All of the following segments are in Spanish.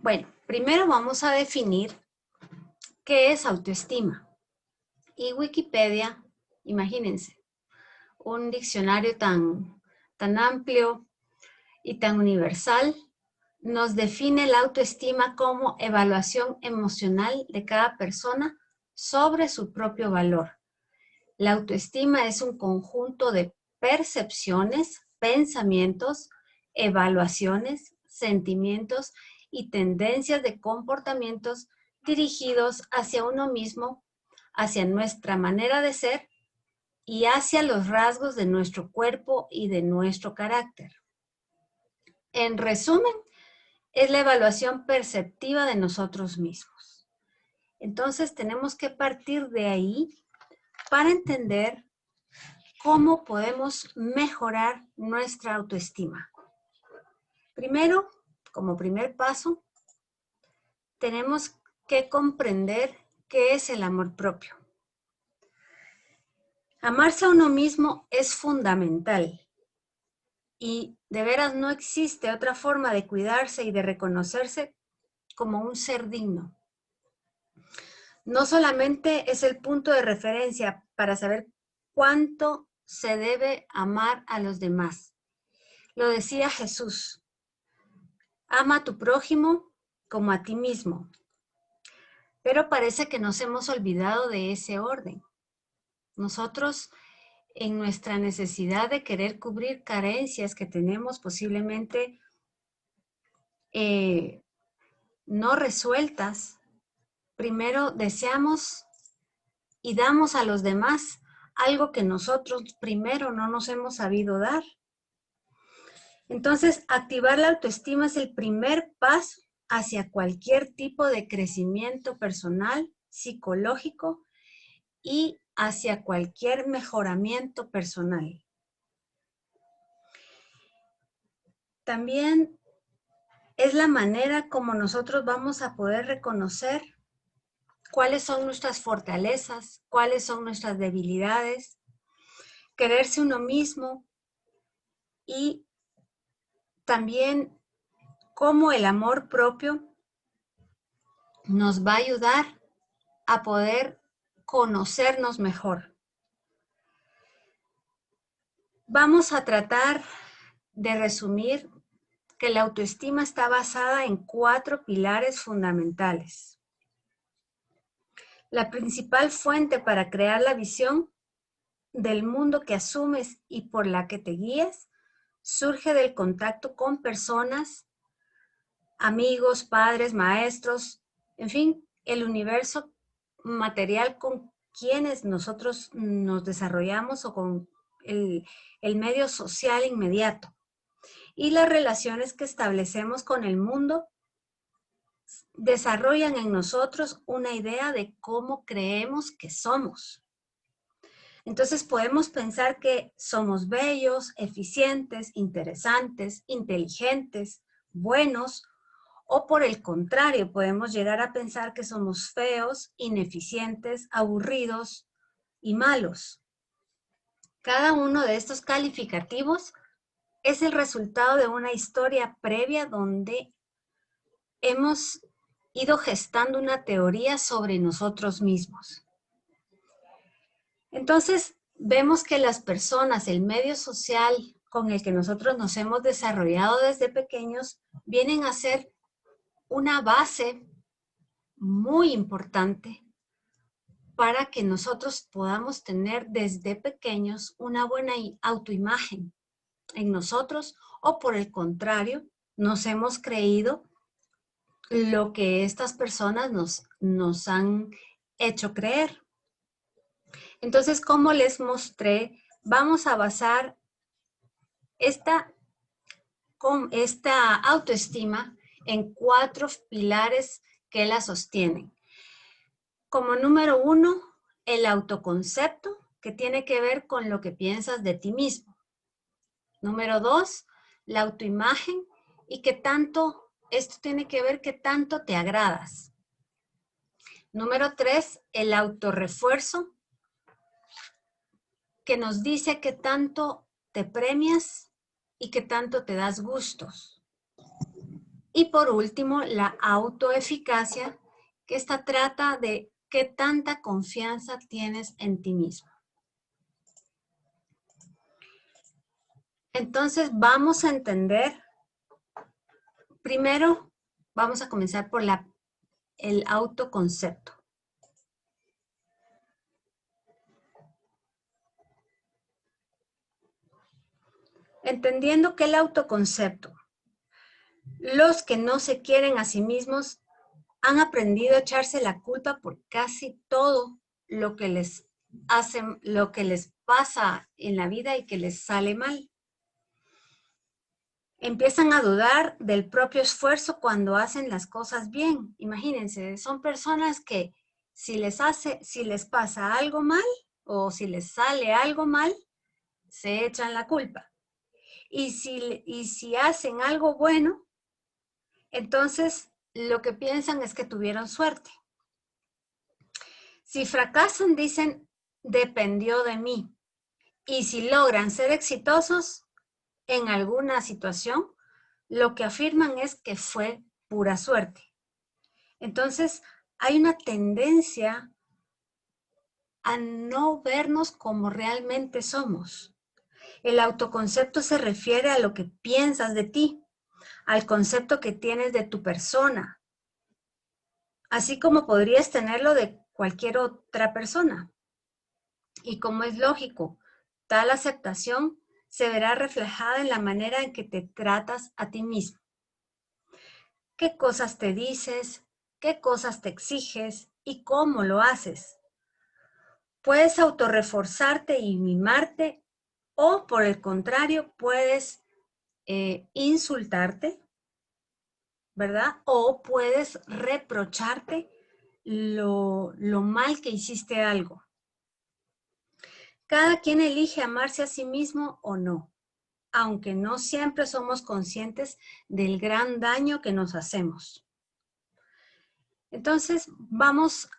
Bueno, primero vamos a definir qué es autoestima. Y Wikipedia, imagínense, un diccionario tan amplio y tan universal, nos define la autoestima como evaluación emocional de cada persona sobre su propio valor. La autoestima es un conjunto de percepciones, pensamientos, evaluaciones, sentimientos y tendencias de comportamientos dirigidos hacia uno mismo, hacia nuestra manera de ser y hacia los rasgos de nuestro cuerpo y de nuestro carácter. En resumen, es la evaluación perceptiva de nosotros mismos. Entonces tenemos que partir de ahí para entender cómo podemos mejorar nuestra autoestima. Primero, como primer paso, tenemos que comprender qué es el amor propio. Amarse a uno mismo es fundamental y de veras no existe otra forma de cuidarse y de reconocerse como un ser digno. No solamente es el punto de referencia para saber cuánto se debe amar a los demás. Lo decía Jesús, ama a tu prójimo como a ti mismo. Pero parece que nos hemos olvidado de ese orden. Nosotros, en nuestra necesidad de querer cubrir carencias que tenemos posiblemente no resueltas, primero deseamos y damos a los demás algo que nosotros primero no nos hemos sabido dar. Entonces, activar la autoestima es el primer paso hacia cualquier tipo de crecimiento personal, psicológico y hacia cualquier mejoramiento personal. También es la manera como nosotros vamos a poder reconocer cuáles son nuestras fortalezas, cuáles son nuestras debilidades, quererse uno mismo y también cómo el amor propio nos va a ayudar a poder conocernos mejor. Vamos a tratar de resumir que la autoestima está basada en 4 pilares fundamentales. La principal fuente para crear la visión del mundo que asumes y por la que te guías surge del contacto con personas, amigos, padres, maestros, en fin, el universo material con quienes nosotros nos desarrollamos o con el medio social inmediato. Y las relaciones que establecemos con el mundo desarrollan en nosotros una idea de cómo creemos que somos. Entonces podemos pensar que somos bellos, eficientes, interesantes, inteligentes, buenos, o por el contrario, podemos llegar a pensar que somos feos, ineficientes, aburridos y malos. Cada uno de estos calificativos es el resultado de una historia previa donde hemos ido gestando una teoría sobre nosotros mismos. Entonces, vemos que las personas, el medio social con el que nosotros nos hemos desarrollado desde pequeños, vienen a ser una base muy importante para que nosotros podamos tener desde pequeños una buena autoimagen en nosotros, o por el contrario, nos hemos creído lo que estas personas nos han hecho creer. Entonces, como les mostré, vamos a basar esta autoestima en 4 pilares que la sostienen. Como número 1, el autoconcepto, que tiene que ver con lo que piensas de ti mismo. Número 2, la autoimagen, y que tanto, esto tiene que ver qué tanto te agradas. Número 3, el autorrefuerzo, que nos dice qué tanto te premias y qué tanto te das gustos. Y por último, la autoeficacia, que esta trata de qué tanta confianza tienes en ti mismo. Entonces vamos a entender, primero vamos a comenzar por el autoconcepto. Entendiendo que el autoconcepto, los que no se quieren a sí mismos han aprendido a echarse la culpa por casi todo lo que les hacen, lo que les pasa en la vida y que les sale mal. Empiezan a dudar del propio esfuerzo cuando hacen las cosas bien. Imagínense, son personas que si les pasa algo mal o si les sale algo mal, se echan la culpa. Y si hacen algo bueno, entonces lo que piensan es que tuvieron suerte. Si fracasan, dicen, dependió de mí. Y si logran ser exitosos en alguna situación, lo que afirman es que fue pura suerte. Entonces, hay una tendencia a no vernos como realmente somos. El autoconcepto se refiere a lo que piensas de ti, al concepto que tienes de tu persona, así como podrías tenerlo de cualquier otra persona. Y como es lógico, tal aceptación se verá reflejada en la manera en que te tratas a ti mismo. ¿Qué cosas te dices? ¿Qué cosas te exiges? ¿Y cómo lo haces? Puedes autorreforzarte y mimarte o por el contrario puedes insultarte, ¿verdad? O puedes reprocharte lo mal que hiciste algo. Cada quien elige amarse a sí mismo o no, aunque no siempre somos conscientes del gran daño que nos hacemos. Entonces, vamos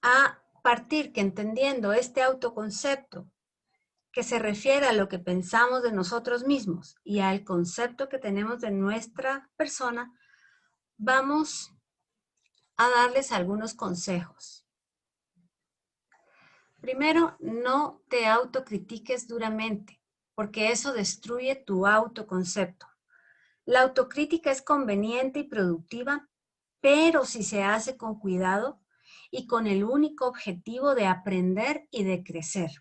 a partir que entendiendo este autoconcepto, que se refiere a lo que pensamos de nosotros mismos y al concepto que tenemos de nuestra persona, vamos a darles algunos consejos. Primero, no te autocritiques duramente, porque eso destruye tu autoconcepto. La autocrítica es conveniente y productiva, pero si se hace con cuidado y con el único objetivo de aprender y de crecer.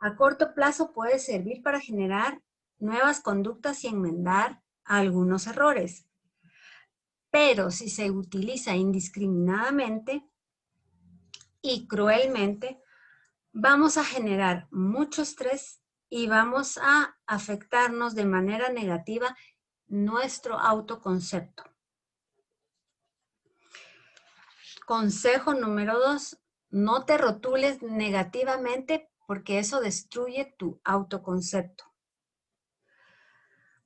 A corto plazo puede servir para generar nuevas conductas y enmendar algunos errores. Pero si se utiliza indiscriminadamente y cruelmente, vamos a generar mucho estrés y vamos a afectarnos de manera negativa nuestro autoconcepto. Consejo número 2, no te rotules negativamente porque eso destruye tu autoconcepto.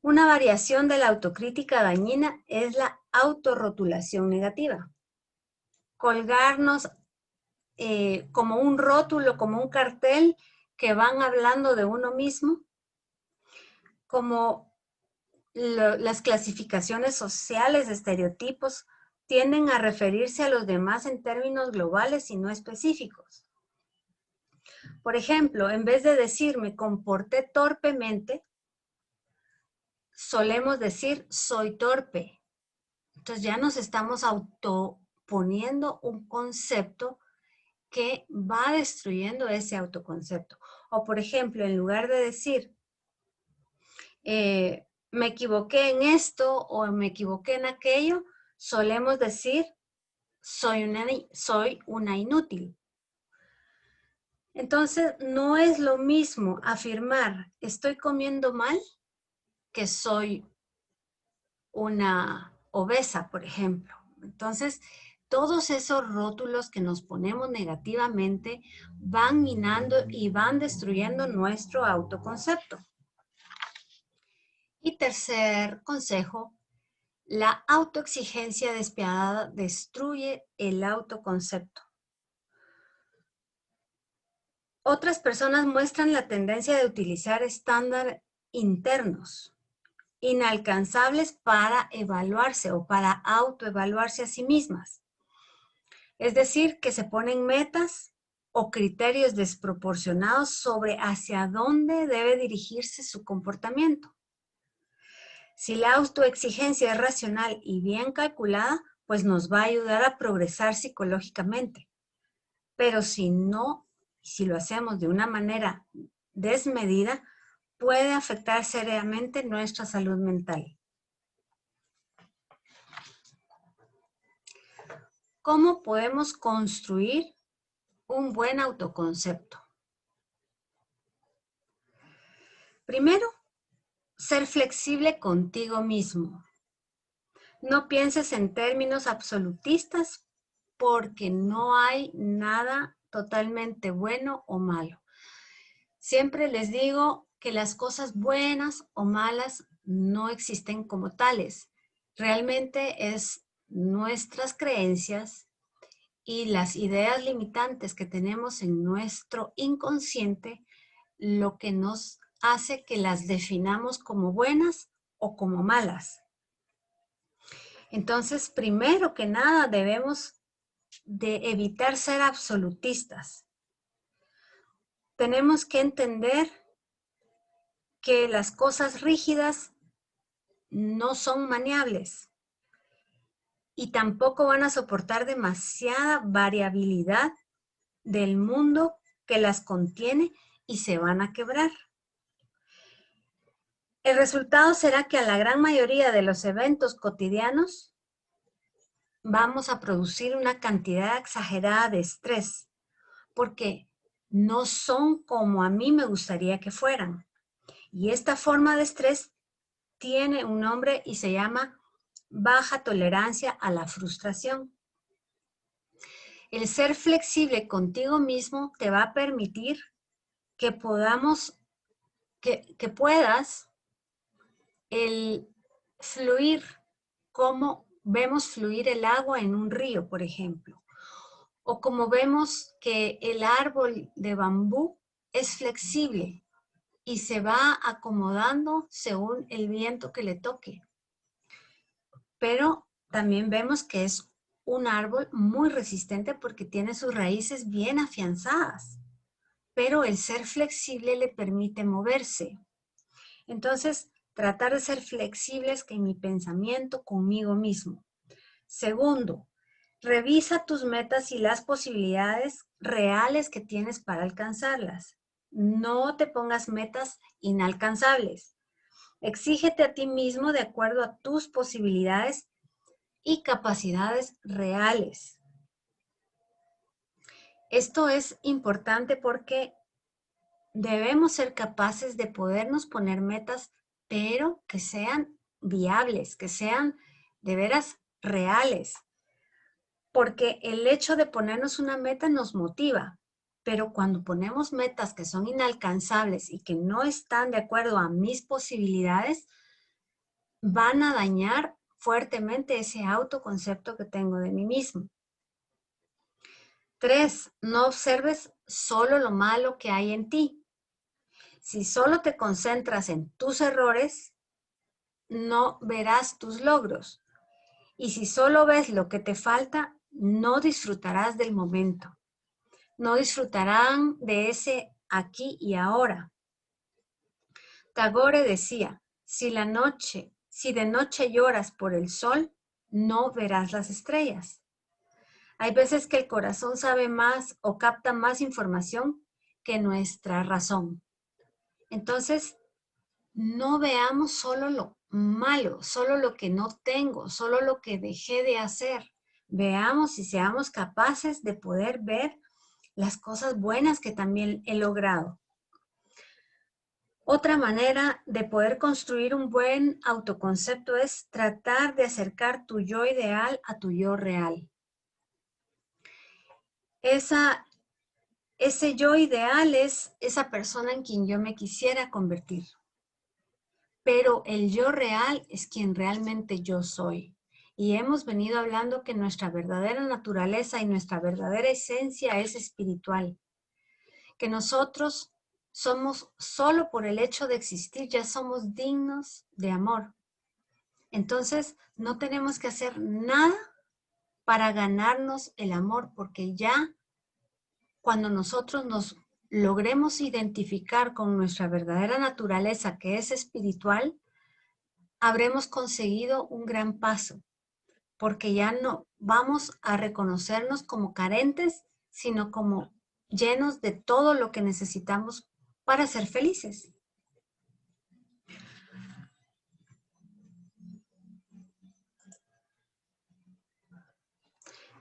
Una variación de la autocrítica dañina es la autorrotulación negativa. Colgarnos como un rótulo, como un cartel que van hablando de uno mismo, como las clasificaciones sociales de estereotipos tienden a referirse a los demás en términos globales y no específicos. Por ejemplo, en vez de decir me comporté torpemente, solemos decir soy torpe. Entonces ya nos estamos autoponiendo un concepto que va destruyendo ese autoconcepto. O por ejemplo, en lugar de decir me equivoqué en esto o me equivoqué en aquello, solemos decir soy una inútil. Entonces, no es lo mismo afirmar estoy comiendo mal que soy una obesa, por ejemplo. Entonces, todos esos rótulos que nos ponemos negativamente van minando y van destruyendo nuestro autoconcepto. Y tercer consejo, la autoexigencia despiadada destruye el autoconcepto. Otras personas muestran la tendencia de utilizar estándares internos inalcanzables para evaluarse o para autoevaluarse a sí mismas. Es decir, que se ponen metas o criterios desproporcionados sobre hacia dónde debe dirigirse su comportamiento. Si la autoexigencia es racional y bien calculada, pues nos va a ayudar a progresar psicológicamente. Pero si no, si lo hacemos de una manera desmedida, puede afectar seriamente nuestra salud mental. ¿Cómo podemos construir un buen autoconcepto? Primero, ser flexible contigo mismo. No pienses en términos absolutistas porque no hay nada totalmente bueno o malo. Siempre les digo que las cosas buenas o malas no existen como tales. Realmente es nuestras creencias y las ideas limitantes que tenemos en nuestro inconsciente lo que nos hace que las definamos como buenas o como malas. Entonces, primero que nada, debemos de evitar ser absolutistas. Tenemos que entender que las cosas rígidas no son maniables y tampoco van a soportar demasiada variabilidad del mundo que las contiene y se van a quebrar. El resultado será que a la gran mayoría de los eventos cotidianos vamos a producir una cantidad exagerada de estrés, porque no son como a mí me gustaría que fueran. Y esta forma de estrés tiene un nombre y se llama baja tolerancia a la frustración. El ser flexible contigo mismo te va a permitir que puedas el fluir como vemos fluir el agua en un río, por ejemplo. O como vemos que el árbol de bambú es flexible y se va acomodando según el viento que le toque. Pero también vemos que es un árbol muy resistente porque tiene sus raíces bien afianzadas. Pero el ser flexible le permite moverse. Entonces, tratar de ser flexibles en mi pensamiento conmigo mismo. Segundo, revisa tus metas y las posibilidades reales que tienes para alcanzarlas. No te pongas metas inalcanzables. Exígete a ti mismo de acuerdo a tus posibilidades y capacidades reales. Esto es importante porque debemos ser capaces de podernos poner metas, pero que sean viables, que sean de veras reales. Porque el hecho de ponernos una meta nos motiva, pero cuando ponemos metas que son inalcanzables y que no están de acuerdo a mis posibilidades, van a dañar fuertemente ese autoconcepto que tengo de mí mismo. 3, no observes solo lo malo que hay en ti. Si solo te concentras en tus errores, no verás tus logros. Y si solo ves lo que te falta, no disfrutarás del momento. No disfrutarán de ese aquí y ahora. Tagore decía, si de noche lloras por el sol, no verás las estrellas. Hay veces que el corazón sabe más o capta más información que nuestra razón. Entonces, no veamos solo lo malo, solo lo que no tengo, solo lo que dejé de hacer. Veamos y seamos capaces de poder ver las cosas buenas que también he logrado. Otra manera de poder construir un buen autoconcepto es tratar de acercar tu yo ideal a tu yo real. Ese yo ideal es esa persona en quien yo me quisiera convertir. Pero el yo real es quien realmente yo soy. Y hemos venido hablando que nuestra verdadera naturaleza y nuestra verdadera esencia es espiritual. Que nosotros solo por el hecho de existir, ya somos dignos de amor. Entonces, no tenemos que hacer nada para ganarnos el amor, porque ya cuando nosotros nos logremos identificar con nuestra verdadera naturaleza, que es espiritual, habremos conseguido un gran paso, porque ya no vamos a reconocernos como carentes, sino como llenos de todo lo que necesitamos para ser felices.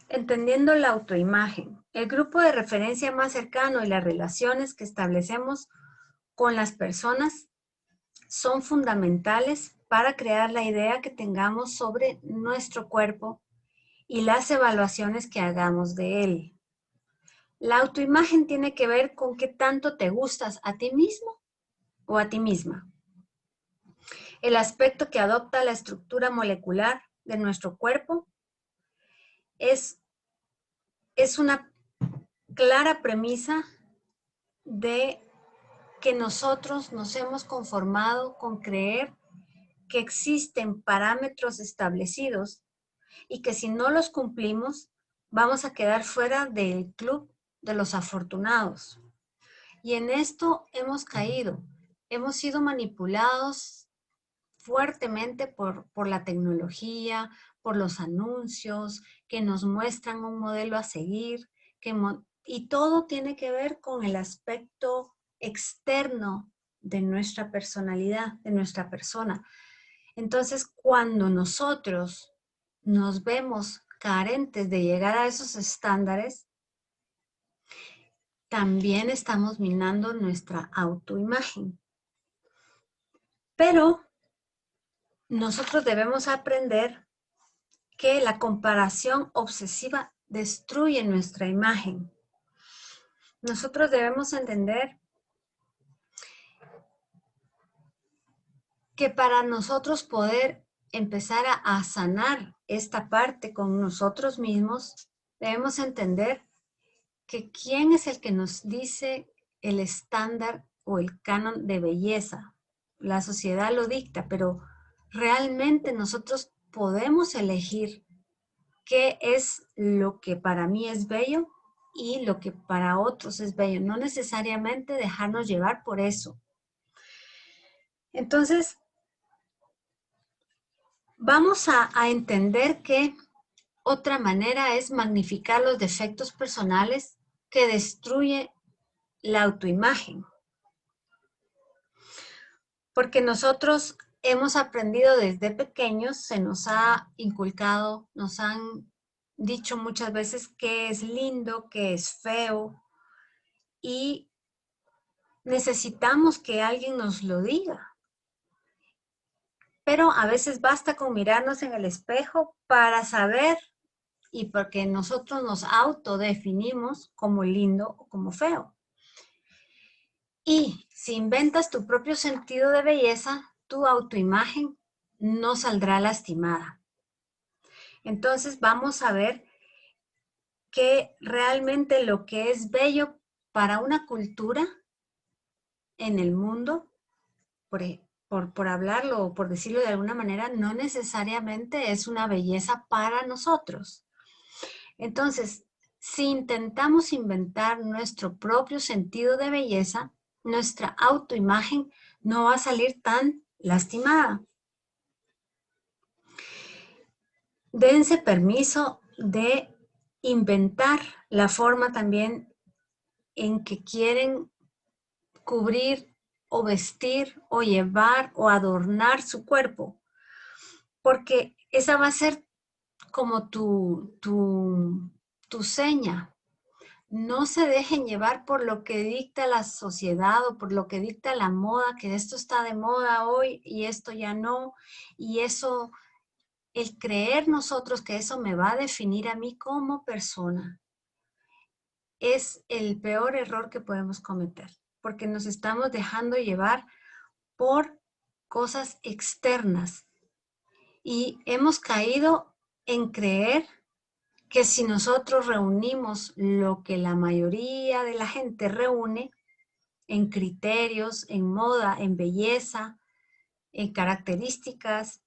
Entendiendo la autoimagen, el grupo de referencia más cercano y las relaciones que establecemos con las personas son fundamentales para crear la idea que tengamos sobre nuestro cuerpo y las evaluaciones que hagamos de él. La autoimagen tiene que ver con qué tanto te gustas a ti mismo o a ti misma. El aspecto que adopta la estructura molecular de nuestro cuerpo es una clara premisa de que nosotros nos hemos conformado con creer que existen parámetros establecidos y que si no los cumplimos, vamos a quedar fuera del club de los afortunados. Y en esto hemos caído. Hemos sido manipulados fuertemente por la tecnología, por los anuncios que nos muestran un modelo a seguir, y todo tiene que ver con el aspecto externo de nuestra personalidad, de nuestra persona. Entonces, cuando nosotros nos vemos carentes de llegar a esos estándares, también estamos minando nuestra autoimagen. Pero nosotros debemos aprender que la comparación obsesiva destruye nuestra imagen. Nosotros debemos entender que para nosotros poder empezar a sanar esta parte con nosotros mismos, debemos entender que quién es el que nos dice el estándar o el canon de belleza. La sociedad lo dicta, pero realmente nosotros podemos elegir qué es lo que para mí es bello y lo que para otros es bello. No necesariamente dejarnos llevar por eso. Entonces, vamos a entender que otra manera es magnificar los defectos personales que destruye la autoimagen. Porque nosotros hemos aprendido desde pequeños, se nos ha inculcado, nos han dicho muchas veces qué es lindo, qué es feo, y necesitamos que alguien nos lo diga. Pero a veces basta con mirarnos en el espejo para saber, y porque nosotros nos autodefinimos como lindo o como feo. Y si inventas tu propio sentido de belleza, tu autoimagen no saldrá lastimada. Entonces vamos a ver que realmente lo que es bello para una cultura en el mundo, por hablarlo o por decirlo de alguna manera, no necesariamente es una belleza para nosotros. Entonces, si intentamos inventar nuestro propio sentido de belleza, nuestra autoimagen no va a salir tan lastimada. Dense permiso de inventar la forma también en que quieren cubrir o vestir o llevar o adornar su cuerpo, porque esa va a ser como tu seña. No se dejen llevar por lo que dicta la sociedad o por lo que dicta la moda, que esto está de moda hoy y esto ya no, y eso, el creer nosotros que eso me va a definir a mí como persona, es el peor error que podemos cometer, porque nos estamos dejando llevar por cosas externas y hemos caído en creer que si nosotros reunimos lo que la mayoría de la gente reúne, en criterios, en moda, en belleza, en características.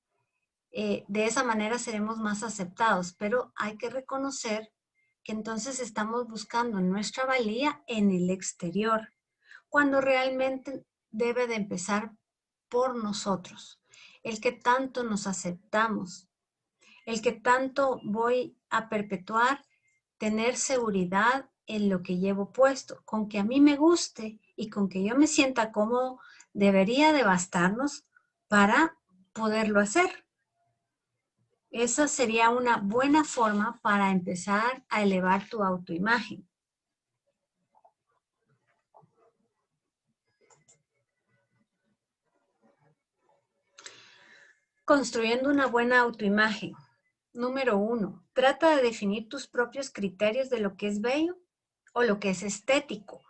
De esa manera seremos más aceptados, pero hay que reconocer que entonces estamos buscando nuestra valía en el exterior, cuando realmente debe de empezar por nosotros, el que tanto nos aceptamos, el que tanto voy a perpetuar, tener seguridad en lo que llevo puesto, con que a mí me guste y con que yo me sienta cómodo, debería de bastarnos para poderlo hacer. Esa sería una buena forma para empezar a elevar tu autoimagen. Construyendo una buena autoimagen. Número 1, trata de definir tus propios criterios de lo que es bello o lo que es estético.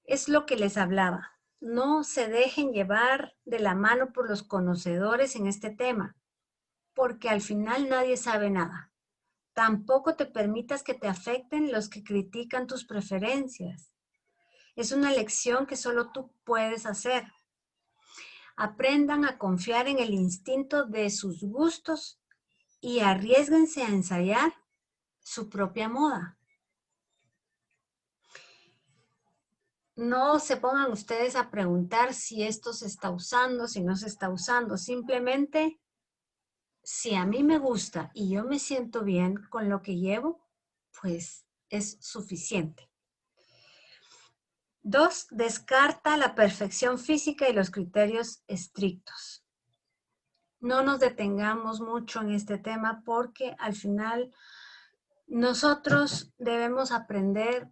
Es lo que les hablaba. No se dejen llevar de la mano por los conocedores en este tema, porque al final nadie sabe nada. Tampoco te permitas que te afecten los que critican tus preferencias. Es una elección que solo tú puedes hacer. Aprendan a confiar en el instinto de sus gustos y arriésguense a ensayar su propia moda. No se pongan ustedes a preguntar si esto se está usando, si no se está usando. Simplemente, si a mí me gusta y yo me siento bien con lo que llevo, pues es suficiente. 2, descarta la perfección física y los criterios estrictos. No nos detengamos mucho en este tema porque al final nosotros debemos aprender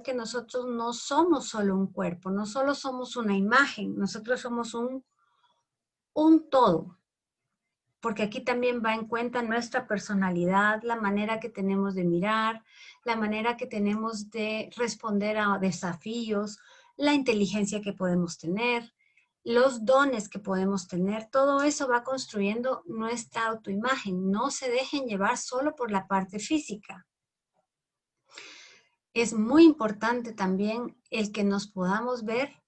que nosotros no somos solo un cuerpo, no solo somos una imagen, nosotros somos un todo. Porque aquí también va en cuenta nuestra personalidad, la manera que tenemos de mirar, la manera que tenemos de responder a desafíos, la inteligencia que podemos tener, los dones que podemos tener. Todo eso va construyendo nuestra autoimagen. No se dejen llevar solo por la parte física. Es muy importante también el que nos podamos ver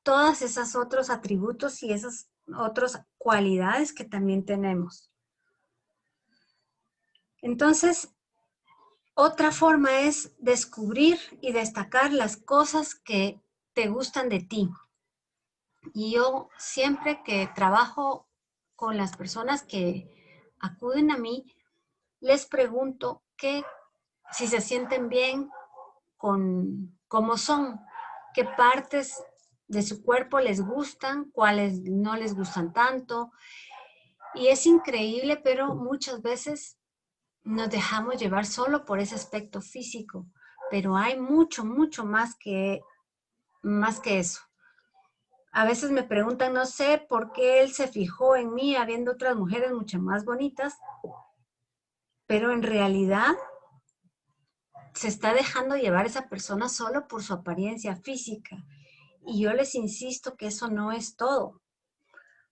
todas esas otros atributos y esas otras cualidades que también tenemos. Entonces, otra forma es descubrir y destacar las cosas que te gustan de ti. Y yo siempre que trabajo con las personas que acuden a mí, les pregunto si se sienten bien con cómo son, qué partes de su cuerpo les gustan, cuáles no les gustan tanto. Y es increíble, pero muchas veces nos dejamos llevar solo por ese aspecto físico, pero hay mucho, mucho más que eso. A veces me preguntan, no sé por qué él se fijó en mí habiendo otras mujeres mucho más bonitas, pero en realidad se está dejando llevar esa persona solo por su apariencia física. Y yo les insisto que eso no es todo,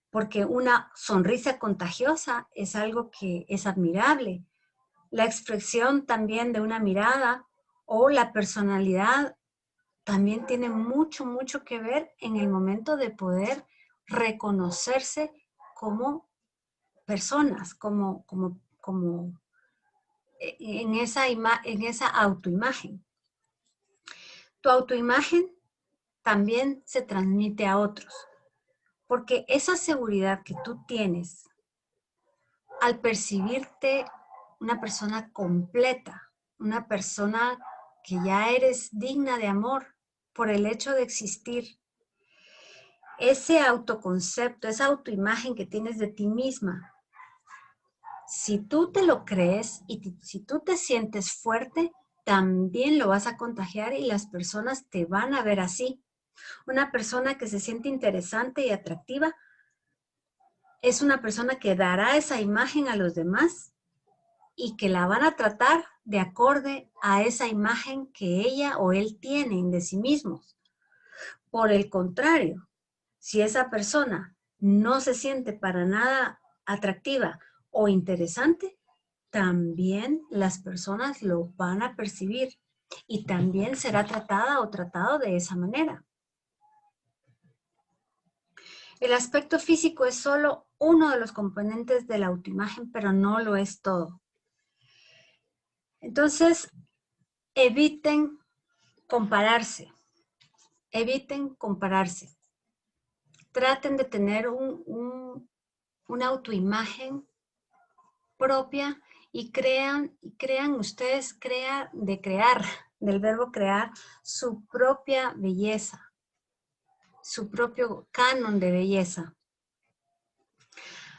porque una sonrisa contagiosa es algo que es admirable. La expresión también de una mirada o la personalidad también tiene mucho, mucho que ver en el momento de poder reconocerse como personas, en esa autoimagen. Tu autoimagen también se transmite a otros, porque esa seguridad que tú tienes al percibirte una persona completa, una persona que ya eres digna de amor por el hecho de existir, ese autoconcepto, esa autoimagen que tienes de ti misma, si tú te lo crees y si tú te sientes fuerte, también lo vas a contagiar y las personas te van a ver así. Una persona que se siente interesante y atractiva es una persona que dará esa imagen a los demás y que la van a tratar de acorde a esa imagen que ella o él tienen de sí mismos. Por el contrario, si esa persona no se siente para nada atractiva o interesante, también las personas lo van a percibir. y también será tratada o tratado de esa manera. El aspecto físico es solo uno de los componentes de la autoimagen, pero no lo es todo. Entonces, eviten compararse. Eviten compararse. Traten de tener una autoimagen propia y crean ustedes, del verbo crear, su propia belleza, su propio canon de belleza.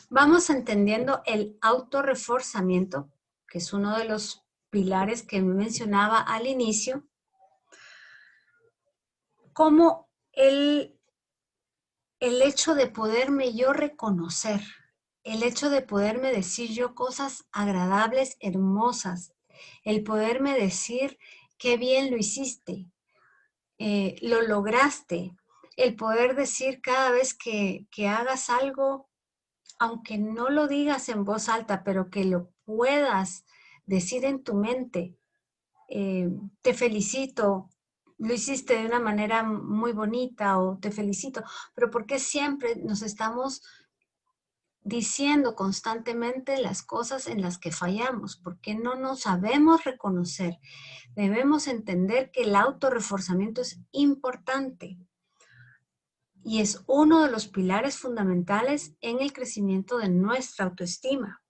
Vamos entendiendo el autorreforzamiento, que es uno de los pilares que mencionaba al inicio, como el hecho de poderme yo reconocer, el hecho de poderme decir yo cosas agradables, hermosas, el poderme decir qué bien lo hiciste, lo lograste, el poder decir cada vez que hagas algo, aunque no lo digas en voz alta, pero que lo puedas decir en tu mente, te felicito, lo hiciste de una manera muy bonita o te felicito, pero ¿por qué siempre nos estamos diciendo constantemente las cosas en las que fallamos? ¿Por qué no nos sabemos reconocer? Debemos entender que el autorreforzamiento es importante y es uno de los pilares fundamentales en el crecimiento de nuestra autoestima.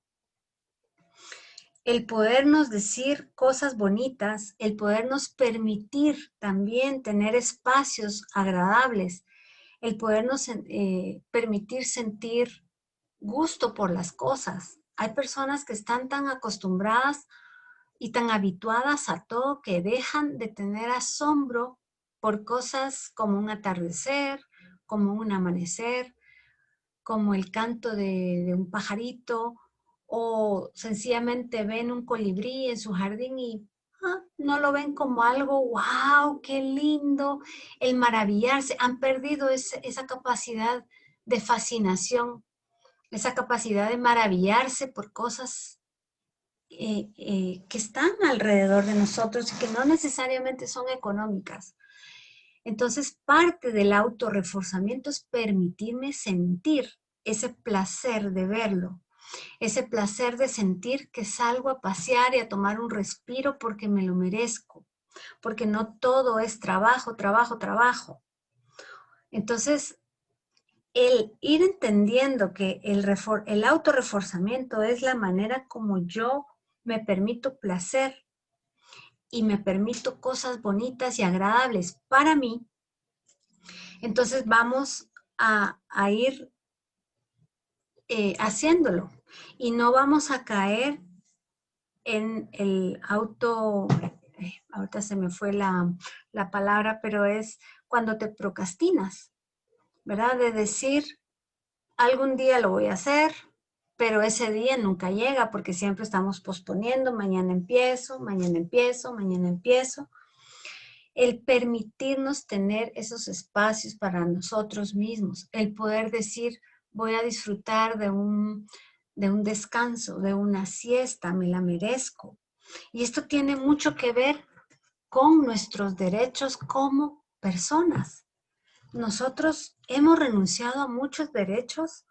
El podernos decir cosas bonitas, el podernos permitir también tener espacios agradables, el podernos permitir sentir gusto por las cosas. Hay personas que están tan acostumbradas y tan habituadas a todo que dejan de tener asombro por cosas como un atardecer, como un amanecer, como el canto de un pajarito, o sencillamente ven un colibrí en su jardín y no lo ven como algo, wow, qué lindo, el maravillarse. Han perdido esa capacidad de fascinación, esa capacidad de maravillarse por cosas que están alrededor de nosotros y que no necesariamente son económicas. Entonces, parte del autorreforzamiento es permitirme sentir ese placer de verlo, ese placer de sentir que salgo a pasear y a tomar un respiro porque me lo merezco, porque no todo es trabajo, trabajo, trabajo. Entonces, el ir entendiendo que el autorreforzamiento es la manera como yo me permito placer y me permito cosas bonitas y agradables para mí, entonces vamos a ir haciéndolo y no vamos a caer en el ahorita se me fue la palabra, pero es cuando te procrastinas, ¿verdad? De decir, algún día lo voy a hacer, pero ese día nunca llega porque siempre estamos posponiendo, mañana empiezo, mañana empiezo, mañana empiezo. El permitirnos tener esos espacios para nosotros mismos, el poder decir, voy a disfrutar de un descanso, de una siesta, me la merezco. Y esto tiene mucho que ver con nuestros derechos como personas. Nosotros hemos renunciado a muchos derechos,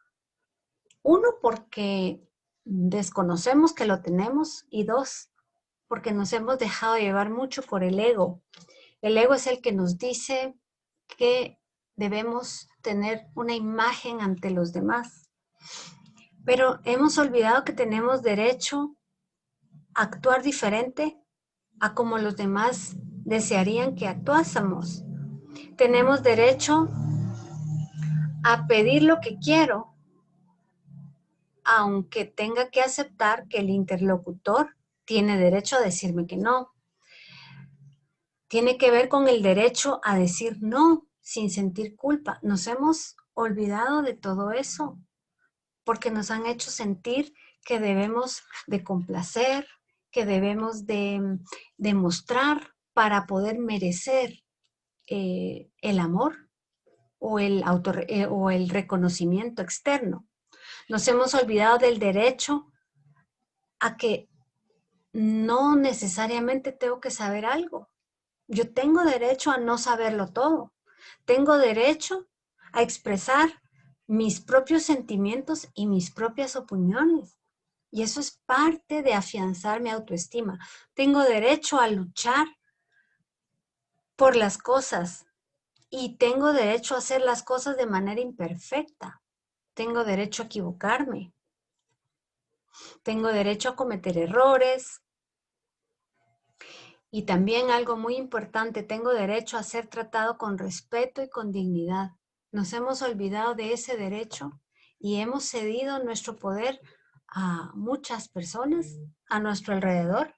uno porque desconocemos que lo tenemos y dos, porque nos hemos dejado llevar mucho por el ego. El ego es el que nos dice que debemos tener una imagen ante los demás. Pero hemos olvidado que tenemos derecho a actuar diferente a como los demás desearían que actuásemos. Tenemos derecho a pedir lo que quiero, aunque tenga que aceptar que el interlocutor tiene derecho a decirme que no. Tiene que ver con el derecho a decir no sin sentir culpa. Nos hemos olvidado de todo eso porque nos han hecho sentir que debemos de complacer, que debemos de demostrar para poder merecer el amor o el reconocimiento externo. Nos hemos olvidado del derecho a que no necesariamente tengo que saber algo. Yo tengo derecho a no saberlo todo. Tengo derecho a expresar mis propios sentimientos y mis propias opiniones. Y eso es parte de afianzar mi autoestima. Tengo derecho a luchar por las cosas y tengo derecho a hacer las cosas de manera imperfecta. Tengo derecho a equivocarme. Tengo derecho a cometer errores. Y también algo muy importante, tengo derecho a ser tratado con respeto y con dignidad. Nos hemos olvidado de ese derecho y hemos cedido nuestro poder a muchas personas a nuestro alrededor,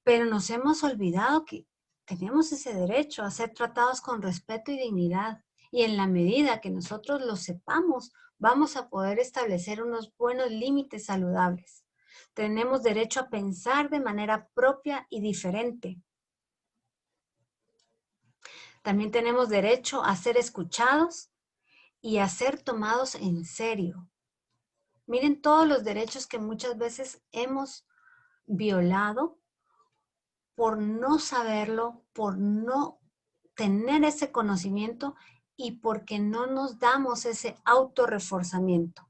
pero nos hemos olvidado que tenemos ese derecho a ser tratados con respeto y dignidad. Y en la medida que nosotros lo sepamos, vamos a poder establecer unos buenos límites saludables. Tenemos derecho a pensar de manera propia y diferente. También tenemos derecho a ser escuchados y a ser tomados en serio. Miren todos los derechos que muchas veces hemos violado por no saberlo, por no tener ese conocimiento y porque no nos damos ese autorreforzamiento.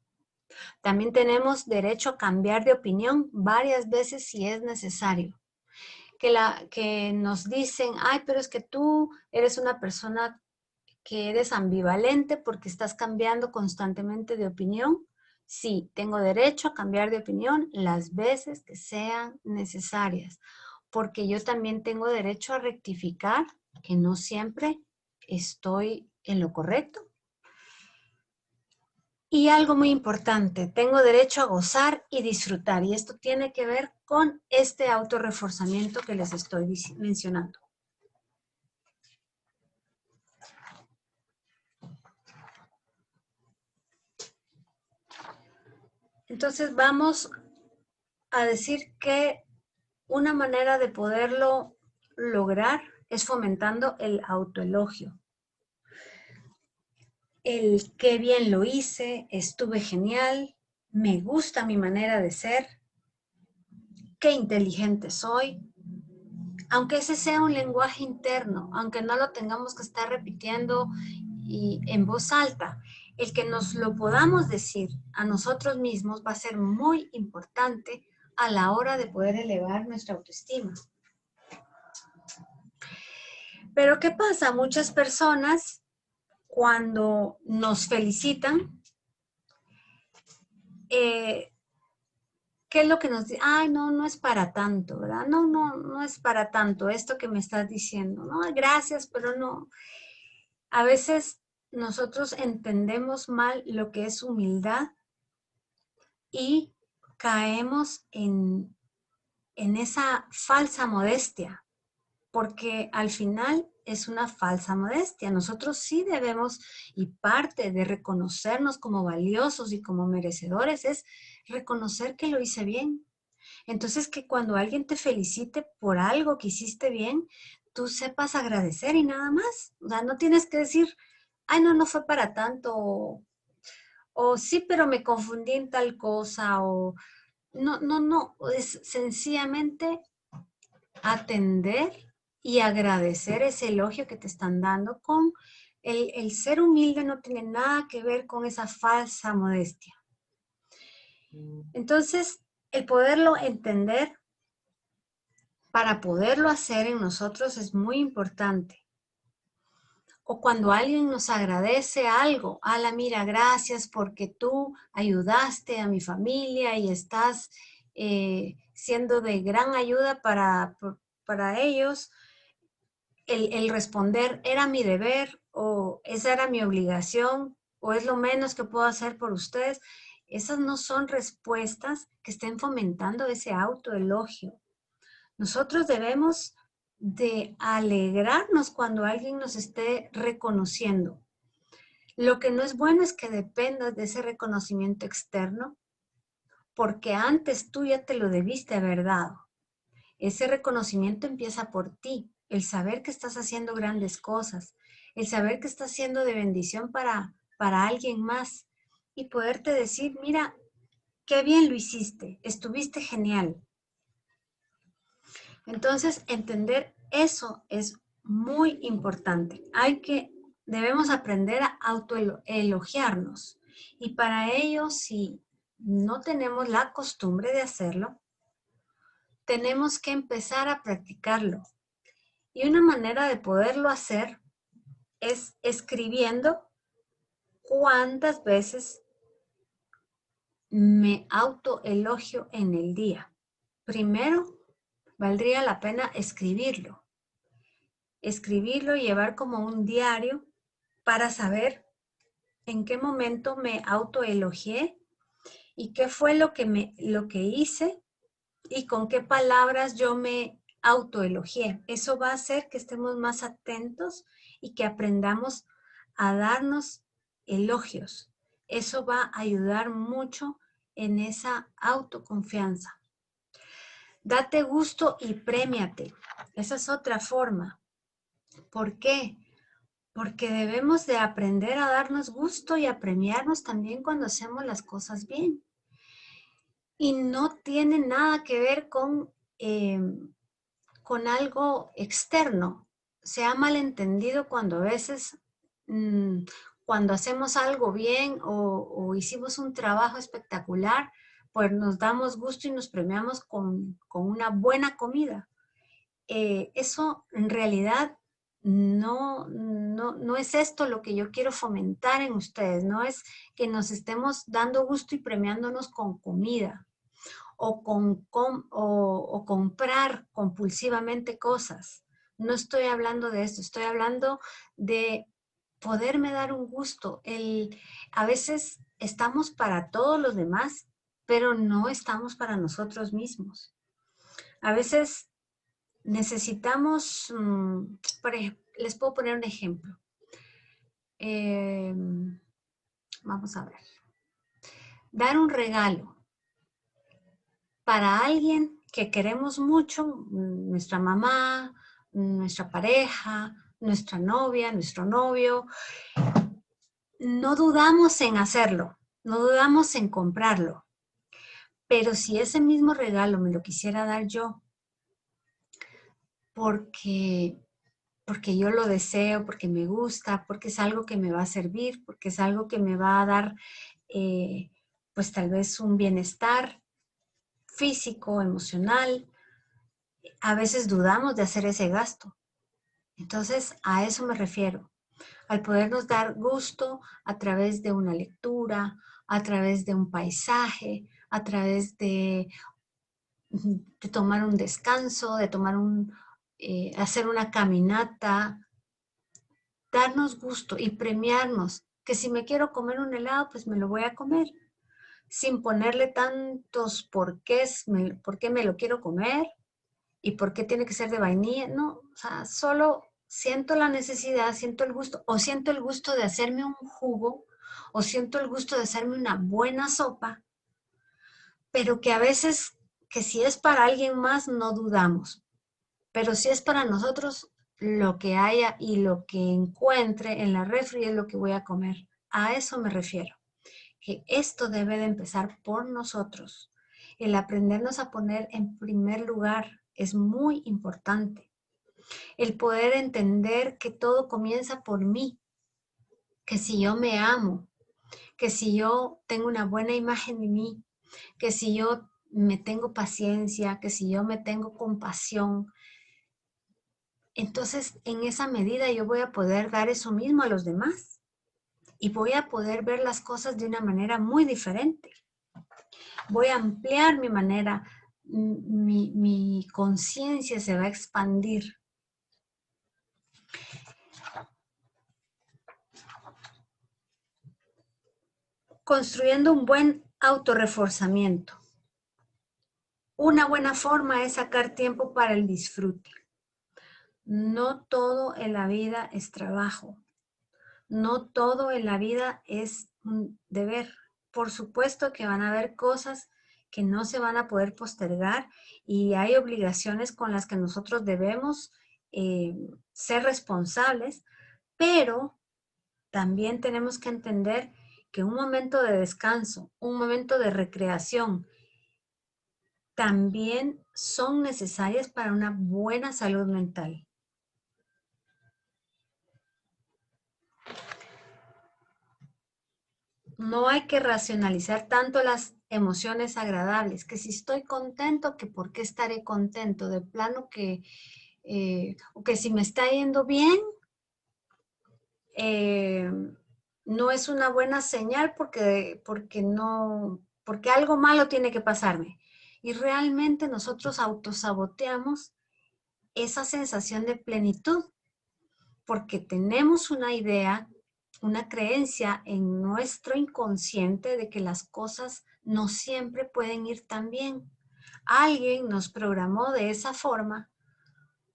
También tenemos derecho a cambiar de opinión varias veces si es necesario. Que nos dicen, ay, pero es que tú eres una persona que eres ambivalente porque estás cambiando constantemente de opinión. Sí, tengo derecho a cambiar de opinión las veces que sean necesarias, porque yo también tengo derecho a rectificar que no siempre estoy en lo correcto. Y algo muy importante, tengo derecho a gozar y disfrutar, y esto tiene que ver con este autorreforzamiento que les estoy mencionando. Entonces vamos a decir que una manera de poderlo lograr es fomentando el autoelogio. El qué bien lo hice, estuve genial, me gusta mi manera de ser, qué inteligente soy. Aunque ese sea un lenguaje interno, aunque no lo tengamos que estar repitiendo y en voz alta, el que nos lo podamos decir a nosotros mismos va a ser muy importante a la hora de poder elevar nuestra autoestima. Pero ¿qué pasa? Muchas personas cuando nos felicitan, ¿qué es lo que nos dice? Ay, no, no es para tanto, ¿verdad? No, no, no es para tanto esto que me estás diciendo. No, gracias, pero no. A veces nosotros entendemos mal lo que es humildad y caemos en esa falsa modestia, porque al final es una falsa modestia. Nosotros sí debemos, y parte de reconocernos como valiosos y como merecedores es reconocer que lo hice bien. Entonces, que cuando alguien te felicite por algo que hiciste bien, tú sepas agradecer y nada más. O sea, no tienes que decir, ay, no, no fue para tanto, o sí, pero me confundí en tal cosa, o no, no, no, es sencillamente atender y agradecer ese elogio que te están dando con el ser humilde no tiene nada que ver con esa falsa modestia. Entonces, el poderlo entender para poderlo hacer en nosotros es muy importante. O cuando alguien nos agradece algo, ala, mira, gracias porque tú ayudaste a mi familia y estás siendo de gran ayuda para ellos. El responder era mi deber o esa era mi obligación o es lo menos que puedo hacer por ustedes. Esas no son respuestas que estén fomentando ese autoelogio. Nosotros debemos de alegrarnos cuando alguien nos esté reconociendo. Lo que no es bueno es que dependas de ese reconocimiento externo, porque antes tú ya te lo debiste haber dado. Ese reconocimiento empieza por ti, el saber que estás haciendo grandes cosas, el saber que estás siendo de bendición para alguien más y poderte decir, mira, qué bien lo hiciste, estuviste genial. Entonces, entender Eso es muy importante. Debemos aprender a autoelogiarnos. Y para ello, si no tenemos la costumbre de hacerlo, tenemos que empezar a practicarlo. Y una manera de poderlo hacer es escribiendo cuántas veces me autoelogio en el día. Primero, valdría la pena escribirlo. Escribirlo y llevar como un diario para saber en qué momento me autoelogié y qué fue lo que hice y con qué palabras yo me autoelogié. Eso va a hacer que estemos más atentos y que aprendamos a darnos elogios. Eso va a ayudar mucho en esa autoconfianza. Date gusto y prémiate. Esa es otra forma. ¿Por qué? Porque debemos de aprender a darnos gusto y a premiarnos también cuando hacemos las cosas bien. Y no tiene nada que ver con algo externo. Se ha malentendido cuando a veces, cuando hacemos algo bien o hicimos un trabajo espectacular, pues nos damos gusto y nos premiamos con una buena comida. Eso en realidad no es esto lo que yo quiero fomentar en ustedes, no es que nos estemos dando gusto y premiándonos con comida o comprar compulsivamente cosas. No estoy hablando de esto, estoy hablando de poderme dar un gusto. A veces estamos para todos los demás, pero no estamos para nosotros mismos. A veces necesitamos, por ejemplo, les puedo poner un ejemplo. Vamos a ver. Dar un regalo para alguien que queremos mucho, nuestra mamá, nuestra pareja, nuestra novia, nuestro novio. No dudamos en hacerlo, no dudamos en comprarlo. Pero si ese mismo regalo me lo quisiera dar yo, porque yo lo deseo, porque me gusta, porque es algo que me va a servir, porque es algo que me va a dar, pues tal vez un bienestar físico, emocional. A veces dudamos de hacer ese gasto. Entonces, a eso me refiero, al podernos dar gusto a través de una lectura, a través de un paisaje, a través de tomar un descanso, de hacer una caminata, darnos gusto y premiarnos, que si me quiero comer un helado, pues me lo voy a comer, sin ponerle tantos porqués, por qué me lo quiero comer y por qué tiene que ser de vainilla, no, o sea, solo siento la necesidad, siento el gusto, o siento el gusto de hacerme un jugo, o siento el gusto de hacerme una buena sopa, pero que a veces, que si es para alguien más, no dudamos. Pero si es para nosotros, lo que haya y lo que encuentre en la refri es lo que voy a comer. A eso me refiero. Que esto debe de empezar por nosotros. El aprendernos a poner en primer lugar es muy importante. El poder entender que todo comienza por mí. Que si yo me amo, que si yo tengo una buena imagen de mí, que si yo me tengo paciencia, que si yo me tengo compasión, entonces en esa medida yo voy a poder dar eso mismo a los demás y voy a poder ver las cosas de una manera muy diferente. Voy a ampliar mi manera, mi conciencia se va a expandir. Construyendo un buen autorreforzamiento. Una buena forma es sacar tiempo para el disfrute. No todo en la vida es trabajo. No todo en la vida es un deber. Por supuesto que van a haber cosas que no se van a poder postergar y hay obligaciones con las que nosotros debemos ser responsables, pero también tenemos que entender que un momento de descanso, un momento de recreación también son necesarias para una buena salud mental. No hay que racionalizar tanto las emociones agradables, que si estoy contento, que por qué estaré contento, de plano que, o que si me está yendo bien, no es una buena señal porque algo malo tiene que pasarme. Y realmente nosotros autosaboteamos esa sensación de plenitud porque tenemos una idea, una creencia en nuestro inconsciente de que las cosas no siempre pueden ir tan bien. Alguien nos programó de esa forma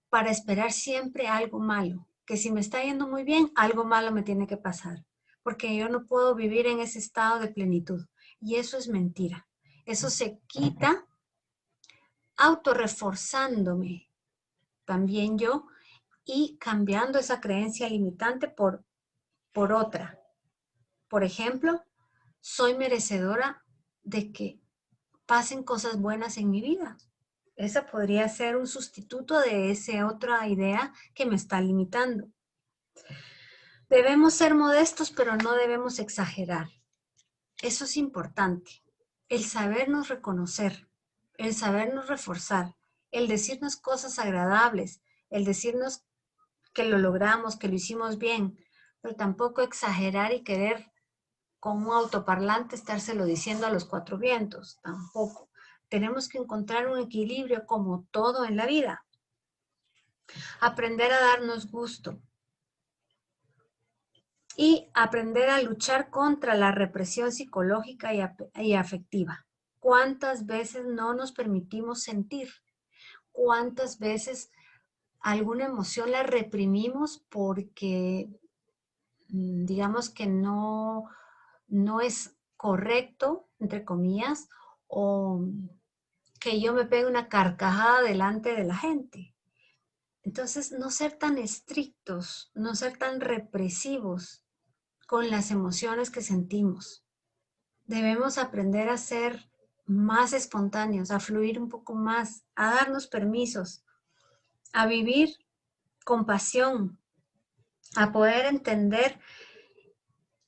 para esperar siempre algo malo, que si me está yendo muy bien, algo malo me tiene que pasar, porque yo no puedo vivir en ese estado de plenitud. Y eso es mentira. Eso se quita autorreforzándome también yo y cambiando esa creencia limitante por otra. Por ejemplo, soy merecedora de que pasen cosas buenas en mi vida. Esa podría ser un sustituto de esa otra idea que me está limitando. Debemos ser modestos, pero no debemos exagerar. Eso es importante. El sabernos reconocer, el sabernos reforzar, el decirnos cosas agradables, el decirnos que lo logramos, que lo hicimos bien, pero tampoco exagerar y querer con un autoparlante estárselo diciendo a los cuatro vientos, tampoco. Tenemos que encontrar un equilibrio como todo en la vida. Aprender a darnos gusto y aprender a luchar contra la represión psicológica y afectiva. ¿Cuántas veces no nos permitimos sentir? ¿Cuántas veces alguna emoción la reprimimos porque digamos que no es correcto, entre comillas, o que yo me pegue una carcajada delante de la gente? Entonces, no ser tan estrictos, no ser tan represivos con las emociones que sentimos. Debemos aprender a ser más espontáneos, a fluir un poco más, a darnos permisos, a vivir con pasión, a poder entender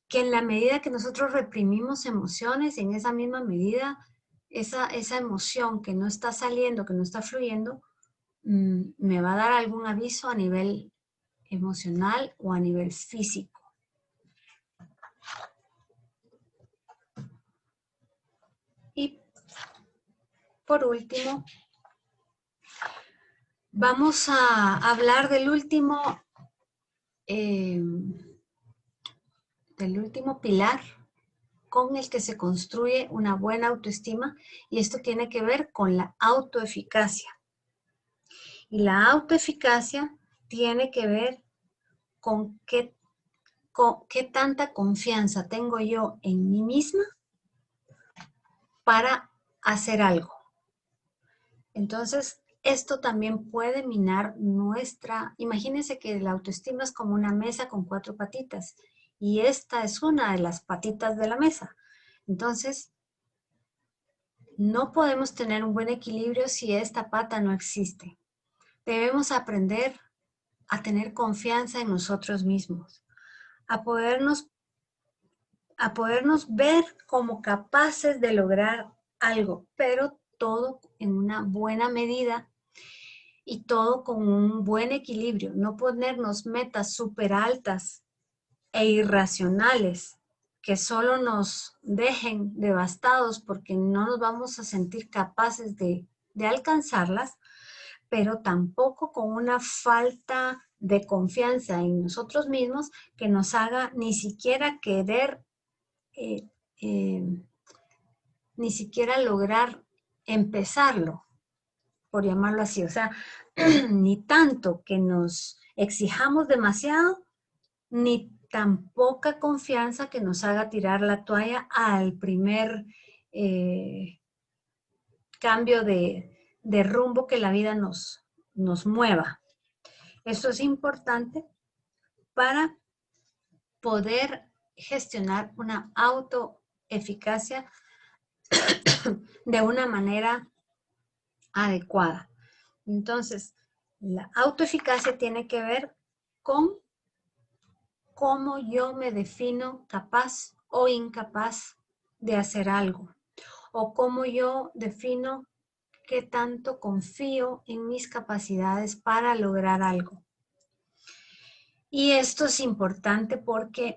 que en la medida que nosotros reprimimos emociones, en esa misma medida, esa emoción que no está saliendo, que no está fluyendo, me va a dar algún aviso a nivel emocional o a nivel físico. Y por último, vamos a hablar del último pilar con el que se construye una buena autoestima, y esto tiene que ver con la autoeficacia. Y la autoeficacia tiene que ver con qué tanta confianza tengo yo en mí misma para hacer algo. Entonces, esto también puede minar imagínense que la autoestima es como una mesa con 4 patitas y esta es una de las patitas de la mesa. Entonces, no podemos tener un buen equilibrio si esta pata no existe. Debemos aprender a tener confianza en nosotros mismos, a podernos ver como capaces de lograr algo, pero todo en una buena medida y todo con un buen equilibrio. No ponernos metas súper altas e irracionales que solo nos dejen devastados porque no nos vamos a sentir capaces de alcanzarlas, pero tampoco con una falta de confianza en nosotros mismos que nos haga ni siquiera querer, ni siquiera lograr empezarlo, por llamarlo así. O sea, ni tanto que nos exijamos demasiado, ni tan poca confianza que nos haga tirar la toalla al primer cambio de rumbo que la vida nos mueva. Esto es importante para poder gestionar una autoeficacia de una manera adecuada. Entonces, la autoeficacia tiene que ver con cómo yo me defino capaz o incapaz de hacer algo, o cómo yo defino qué tanto confío en mis capacidades para lograr algo. Y esto es importante porque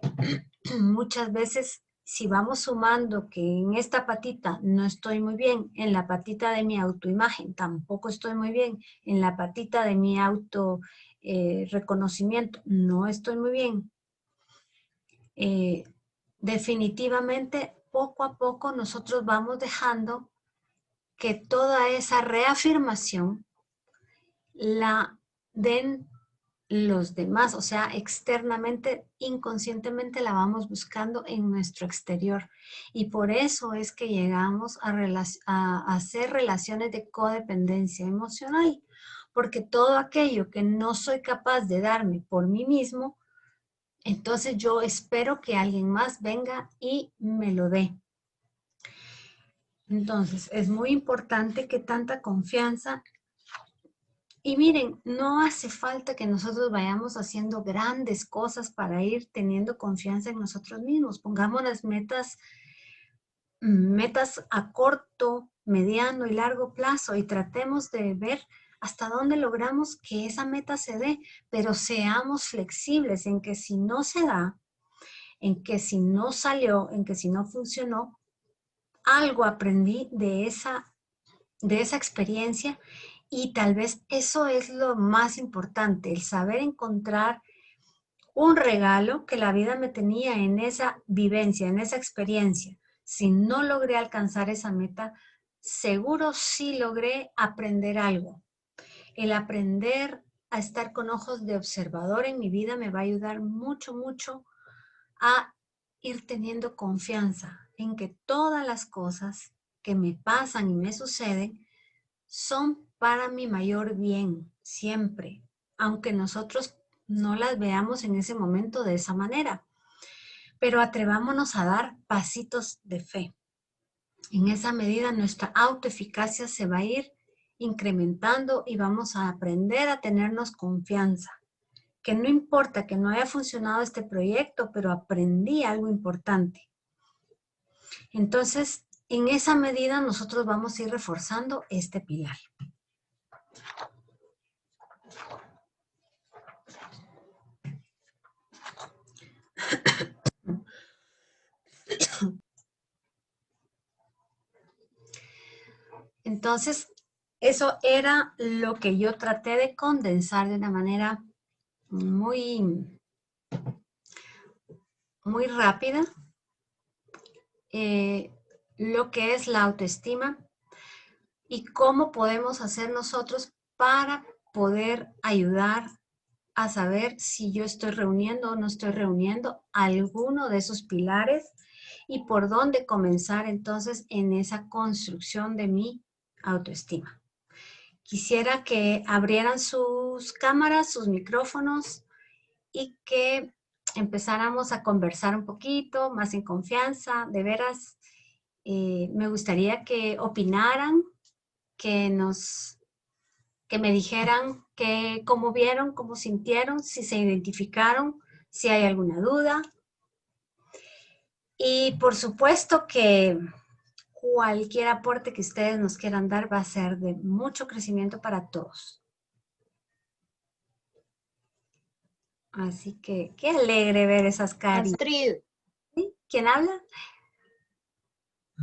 muchas veces si vamos sumando que en esta patita no estoy muy bien, en la patita de mi autoimagen tampoco estoy muy bien, en la patita de mi auto reconocimiento no estoy muy bien, definitivamente poco a poco nosotros vamos dejando que toda esa reafirmación la den los demás, o sea, externamente, inconscientemente la vamos buscando en nuestro exterior. Y por eso es que llegamos a hacer relaciones de codependencia emocional, porque todo aquello que no soy capaz de darme por mí mismo, entonces yo espero que alguien más venga y me lo dé. Entonces, es muy importante que tanta confianza. Y miren, no hace falta que nosotros vayamos haciendo grandes cosas para ir teniendo confianza en nosotros mismos. Pongamos las metas a corto, mediano y largo plazo y tratemos de ver hasta dónde logramos que esa meta se dé, pero seamos flexibles en que si no se da, en que si no salió, en que si no funcionó, algo aprendí de esa experiencia. Y tal vez eso es lo más importante, el saber encontrar un regalo que la vida me tenía en esa vivencia, en esa experiencia. Si no logré alcanzar esa meta, seguro sí logré aprender algo. El aprender a estar con ojos de observador en mi vida me va a ayudar mucho, mucho a ir teniendo confianza en que todas las cosas que me pasan y me suceden son para mi mayor bien, siempre, aunque nosotros no las veamos en ese momento de esa manera. Pero atrevámonos a dar pasitos de fe. En esa medida nuestra autoeficacia se va a ir incrementando y vamos a aprender a tenernos confianza. Que no importa que no haya funcionado este proyecto, pero aprendí algo importante. Entonces, en esa medida nosotros vamos a ir reforzando este pilar. Entonces, eso era lo que yo traté de condensar de una manera muy, muy rápida. Lo que es la autoestima y cómo podemos hacer nosotros para poder ayudar a saber si yo estoy reuniendo o no estoy reuniendo alguno de esos pilares y por dónde comenzar entonces en esa construcción de mi autoestima. Quisiera que abrieran sus cámaras, sus micrófonos y que empezáramos a conversar un poquito más en confianza. De veras, me gustaría que opinaran, que me dijeran cómo vieron, cómo sintieron, si se identificaron, si hay alguna duda. Y por supuesto que cualquier aporte que ustedes nos quieran dar va a ser de mucho crecimiento para todos. Así que qué alegre ver esas caritas. Astrid. ¿Sí? ¿Quién habla?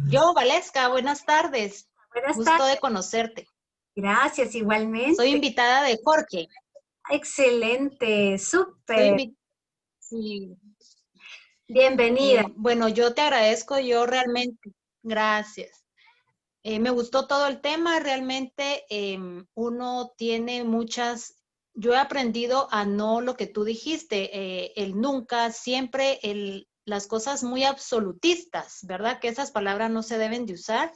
Yo, Valesca, buenas tardes. Buenas Gusto tardes. de conocerte. Gracias, igualmente. Soy invitada de Jorge. Excelente, súper. Sí. Bienvenida. Bueno, yo te agradezco, yo realmente, gracias. Me gustó todo el tema, realmente uno tiene yo he aprendido a no lo que tú dijiste, el nunca, siempre, las cosas muy absolutistas, ¿verdad? Que esas palabras no se deben de usar.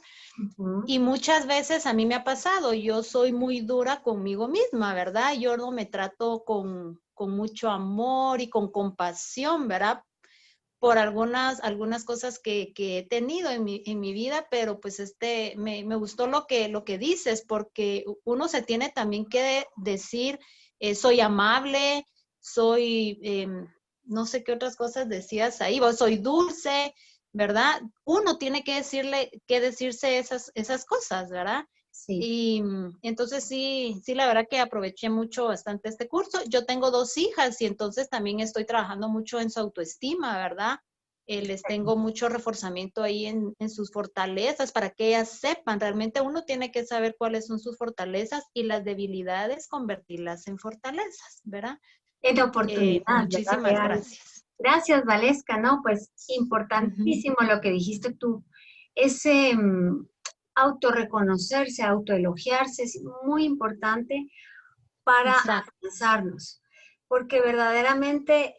Y muchas veces a mí me ha pasado, yo soy muy dura conmigo misma, ¿verdad? Yo no me trato con mucho amor y con compasión, ¿verdad? por algunas cosas que he tenido en mi vida, pero pues me gustó lo que dices, porque uno se tiene también que decir, soy amable, soy, no sé qué otras cosas decías ahí, soy dulce, ¿verdad? Uno tiene que decirse esas cosas, ¿verdad? Sí. Y entonces sí, la verdad que aproveché bastante este curso. Yo tengo 2 hijas y entonces también estoy trabajando mucho en su autoestima, ¿verdad? Les tengo mucho reforzamiento ahí en sus fortalezas para que ellas sepan. Realmente uno tiene que saber cuáles son sus fortalezas y las debilidades, convertirlas en fortalezas, ¿verdad? En oportunidad, ¿verdad? Muchísimas Real. gracias. Gracias, Valesca, ¿no? Pues Ujú. importantísimo lo que dijiste tú. Ese autorreconocerse, autoelogiarse es muy importante para Exacto. alcanzarnos, porque verdaderamente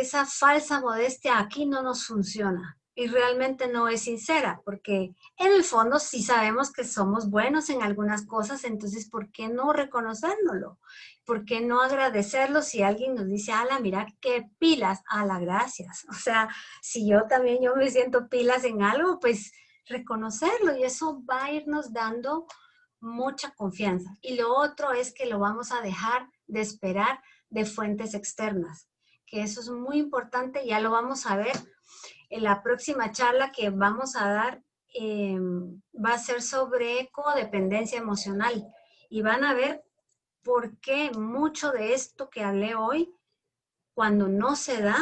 esa falsa modestia aquí no nos funciona y realmente no es sincera, porque en el fondo sí sabemos que somos buenos en algunas cosas, entonces ¿por qué no reconocérnoslo? ¿Por qué no agradecerlo si alguien nos dice, ala, mira qué pilas, ala, gracias? O sea, si yo me siento pilas en algo, pues reconocerlo y eso va a irnos dando mucha confianza. Y lo otro es que lo vamos a dejar de esperar de fuentes externas, que eso es muy importante, ya lo vamos a ver en la próxima charla que vamos a dar, va a ser sobre codependencia emocional y van a ver por qué mucho de esto que hablé hoy, cuando no se da,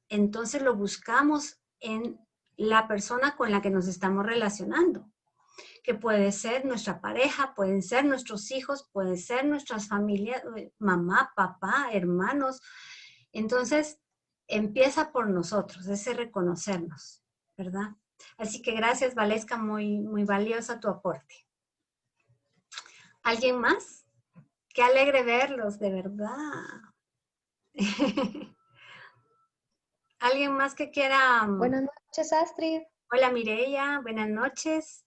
entonces lo buscamos en la persona con la que nos estamos relacionando, que puede ser nuestra pareja, pueden ser nuestros hijos, pueden ser nuestras familias, mamá, papá, hermanos. Entonces, empieza por nosotros, ese reconocernos, ¿verdad? Así que gracias, Valesca, muy, muy valiosa tu aporte. ¿Alguien más? Qué alegre verlos, de verdad. ¿Alguien más que quiera? Buenas noches, Astrid. Hola, Mireya, buenas noches.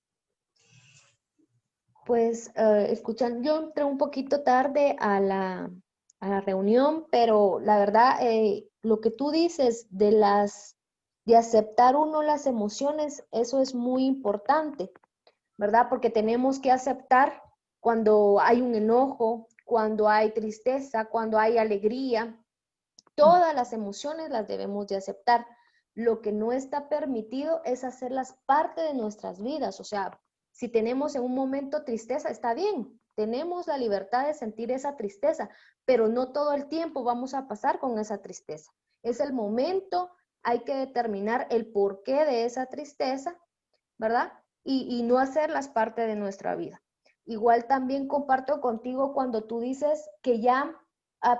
Pues escuchan, yo entré un poquito tarde a la reunión, pero la verdad, lo que tú dices de aceptar uno las emociones, eso es muy importante, ¿verdad? Porque tenemos que aceptar cuando hay un enojo, cuando hay tristeza, cuando hay alegría. Todas las emociones las debemos de aceptar. Lo que no está permitido es hacerlas parte de nuestras vidas. O sea, si tenemos en un momento tristeza, está bien. Tenemos la libertad de sentir esa tristeza, pero no todo el tiempo vamos a pasar con esa tristeza. Es el momento, hay que determinar el porqué de esa tristeza, ¿verdad? Y no hacerlas parte de nuestra vida. Igual también comparto contigo cuando tú dices que ya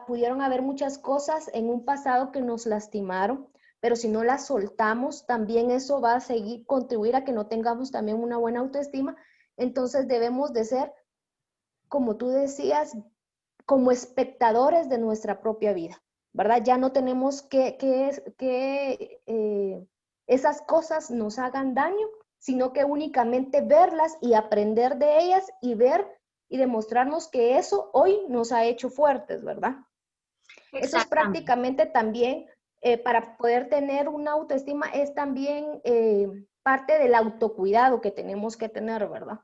pudieron haber muchas cosas en un pasado que nos lastimaron, pero si no las soltamos, también eso va a seguir, contribuir a que no tengamos también una buena autoestima. Entonces debemos de ser, como tú decías, como espectadores de nuestra propia vida, ¿verdad? Ya no tenemos que esas cosas nos hagan daño, sino que únicamente verlas y aprender de ellas y ver y demostrarnos que eso hoy nos ha hecho fuertes, ¿verdad? Eso es Exactamente. prácticamente también, para poder tener una autoestima, es también parte del autocuidado que tenemos que tener, ¿verdad?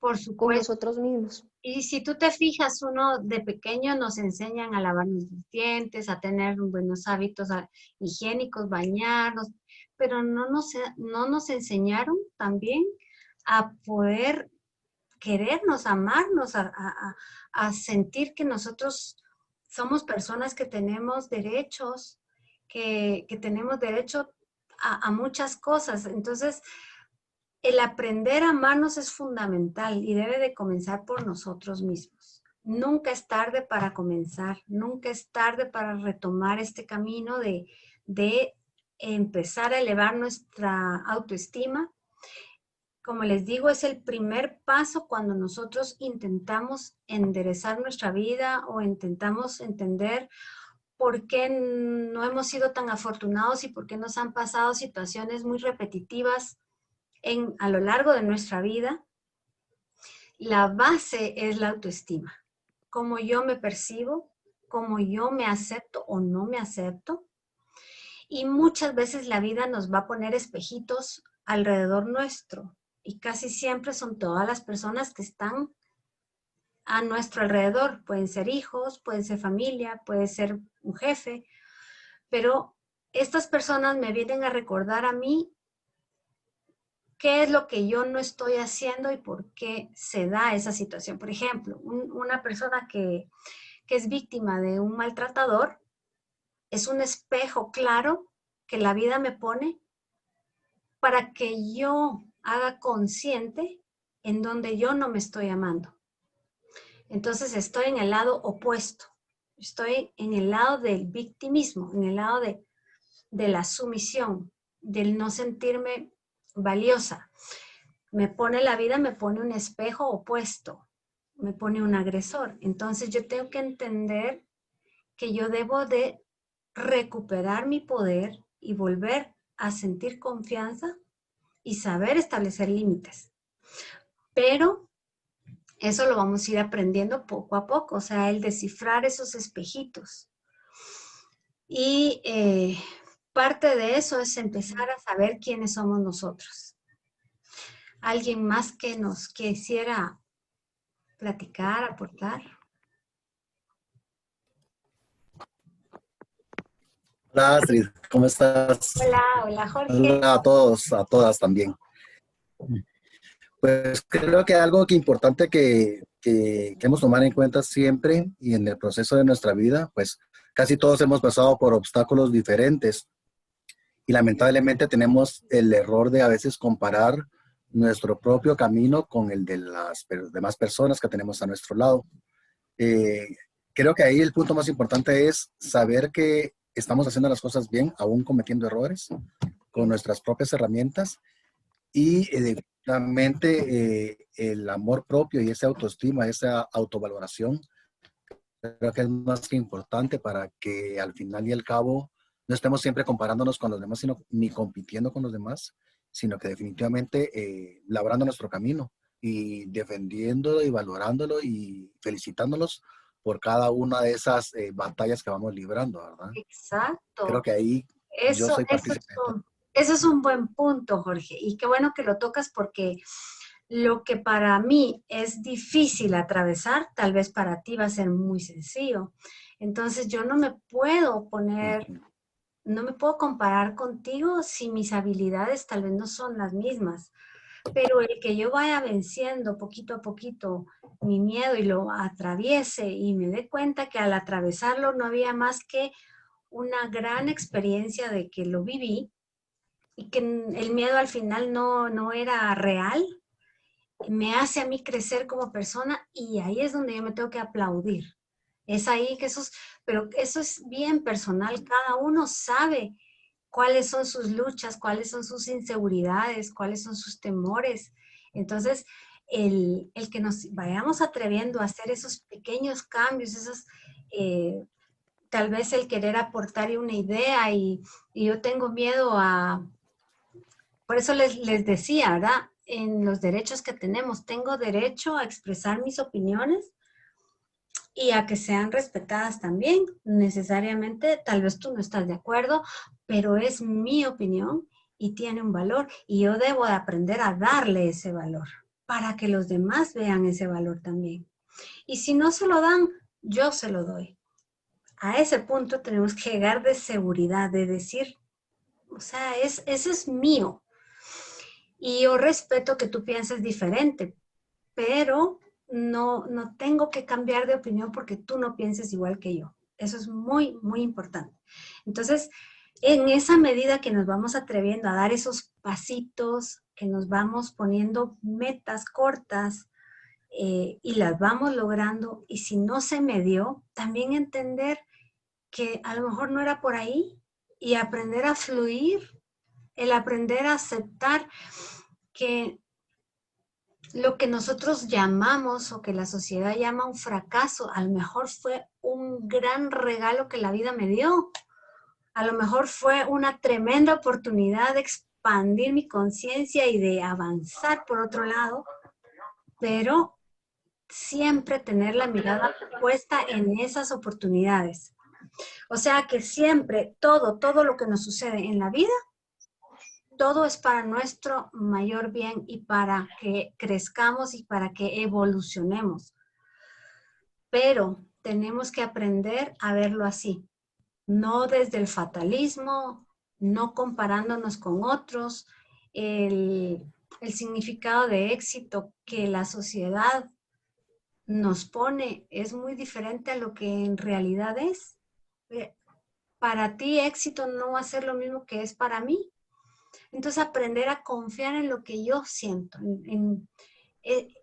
Por Con supuesto. nosotros mismos. Y si tú te fijas, uno de pequeño nos enseñan a lavarnos los dientes, a tener buenos hábitos higiénicos, bañarnos, pero no nos enseñaron también a poder querernos, amarnos, a sentir que nosotros somos personas que tenemos derechos, que tenemos derecho a muchas cosas. Entonces, el aprender a amarnos es fundamental y debe de comenzar por nosotros mismos. Nunca es tarde para comenzar, nunca es tarde para retomar este camino de empezar a elevar nuestra autoestima. Como les digo, es el primer paso cuando nosotros intentamos enderezar nuestra vida o intentamos entender por qué no hemos sido tan afortunados y por qué nos han pasado situaciones muy repetitivas a lo largo de nuestra vida. La base es la autoestima. Cómo yo me percibo, cómo yo me acepto o no me acepto. Y muchas veces la vida nos va a poner espejitos alrededor nuestro. Y casi siempre son todas las personas que están a nuestro alrededor. Pueden ser hijos, pueden ser familia, puede ser un jefe. Pero estas personas me vienen a recordar a mí qué es lo que yo no estoy haciendo y por qué se da esa situación. Por ejemplo, una persona que es víctima de un maltratador es un espejo claro que la vida me pone para que yo haga consciente en donde yo no me estoy amando. Entonces estoy en el lado opuesto. Estoy en el lado del victimismo, en el lado de la sumisión, del no sentirme valiosa. La vida me pone un espejo opuesto, me pone un agresor. Entonces yo tengo que entender que yo debo de recuperar mi poder y volver a sentir confianza y saber establecer límites. Pero eso lo vamos a ir aprendiendo poco a poco, o sea, el descifrar esos espejitos. Y parte de eso es empezar a saber quiénes somos nosotros. ¿Alguien más que nos quisiera platicar, aportar? Hola Astrid, ¿cómo estás? Hola, hola Jorge. Hola a todos, a todas también. Pues creo que algo que importante que hemos tomar en cuenta siempre y en el proceso de nuestra vida, pues casi todos hemos pasado por obstáculos diferentes y lamentablemente tenemos el error de a veces comparar nuestro propio camino con el de las demás personas que tenemos a nuestro lado. Eh, Creo que ahí el punto más importante es saber que estamos haciendo las cosas bien, aún cometiendo errores, con nuestras propias herramientas y definitivamente el amor propio y esa autoestima, esa autovaloración, creo que es más que importante para que al final y al cabo no estemos siempre comparándonos con los demás, sino ni compitiendo con los demás, sino que definitivamente labrando nuestro camino y defendiéndolo y valorándolo y felicitándolos por cada una de esas batallas que vamos librando, ¿verdad? Creo Exacto. que ahí yo soy Eso partícipe de todo. eso es un buen punto, Jorge. Y qué bueno que lo tocas porque lo que para mí es difícil atravesar, tal vez para ti va a ser muy sencillo. Entonces yo no me puedo poner, no me puedo comparar contigo si mis habilidades tal vez no son las mismas. Pero el que yo vaya venciendo poquito a poquito mi miedo y lo atraviese y me dé cuenta que al atravesarlo no había más que una gran experiencia de que lo viví y que el miedo al final no era real, me hace a mí crecer como persona y ahí es donde yo me tengo que aplaudir. Es ahí que pero eso es bien personal, cada uno sabe cuáles son sus luchas, cuáles son sus inseguridades, cuáles son sus temores. Entonces, el que nos vayamos atreviendo a hacer esos pequeños cambios, tal vez el querer aportar una idea y yo tengo miedo por eso les decía, ¿verdad? En los derechos que tenemos, tengo derecho a expresar mis opiniones y a que sean respetadas también. Necesariamente, tal vez tú no estás de acuerdo, pero es mi opinión y tiene un valor y yo debo de aprender a darle ese valor para que los demás vean ese valor también. Y si no se lo dan, yo se lo doy. A ese punto tenemos que llegar de seguridad, de decir, o sea, eso es mío. Y yo respeto que tú pienses diferente, pero no tengo que cambiar de opinión porque tú no pienses igual que yo. Eso es muy, muy importante. Entonces, en esa medida que nos vamos atreviendo a dar esos pasitos, que nos vamos poniendo metas cortas y las vamos logrando, y si no se me dio, también entender que a lo mejor no era por ahí y aprender a fluir, el aprender a aceptar que lo que nosotros llamamos o que la sociedad llama un fracaso, a lo mejor fue un gran regalo que la vida me dio. A lo mejor fue una tremenda oportunidad de expandir mi conciencia y de avanzar por otro lado, pero siempre tener la mirada puesta en esas oportunidades. O sea que siempre, todo lo que nos sucede en la vida, todo es para nuestro mayor bien y para que crezcamos y para que evolucionemos. Pero tenemos que aprender a verlo así, no desde el fatalismo, no comparándonos con otros. El significado de éxito que la sociedad nos pone es muy diferente a lo que en realidad es. Para ti éxito no va a ser lo mismo que es para mí. Entonces aprender a confiar en lo que yo siento.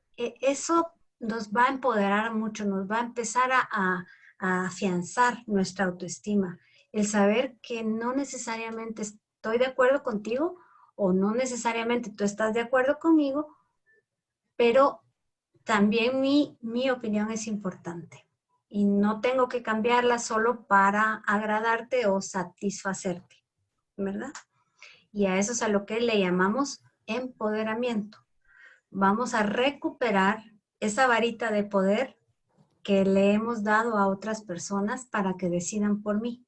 Eso nos va a empoderar mucho, nos va a empezar a afianzar nuestra autoestima. El saber que no necesariamente estoy de acuerdo contigo o no necesariamente tú estás de acuerdo conmigo, pero también mi opinión es importante y no tengo que cambiarla solo para agradarte o satisfacerte, ¿verdad? Y a eso es a lo que le llamamos empoderamiento. Vamos a recuperar esa varita de poder que le hemos dado a otras personas para que decidan por mí.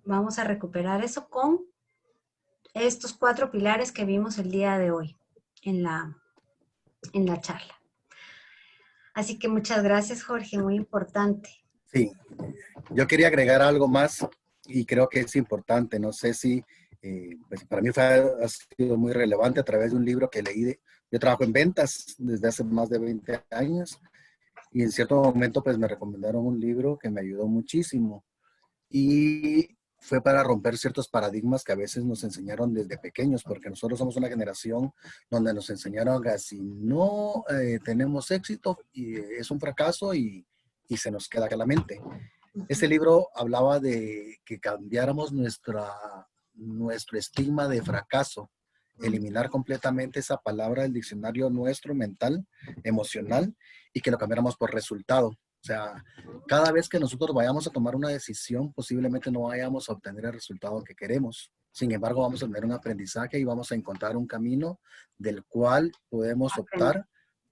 Vamos a recuperar eso con estos 4 pilares que vimos el día de hoy en la charla. Así que muchas gracias, Jorge, muy importante. Sí, yo quería agregar algo más y creo que es importante. No sé si, pues para mí ha sido muy relevante a través de un libro que leí. Yo trabajo en ventas desde hace más de 20 años y en cierto momento pues me recomendaron un libro que me ayudó muchísimo y fue para romper ciertos paradigmas que a veces nos enseñaron desde pequeños, porque nosotros somos una generación donde nos enseñaron que si no tenemos éxito y es un fracaso y se nos queda acá la mente. Este libro hablaba de que cambiáramos nuestro estigma de fracaso, eliminar completamente esa palabra del diccionario nuestro mental, emocional, y que lo cambiáramos por resultado. O sea, cada vez que nosotros vayamos a tomar una decisión, posiblemente no vayamos a obtener el resultado que queremos. Sin embargo, vamos a tener un aprendizaje y vamos a encontrar un camino del cual podemos optar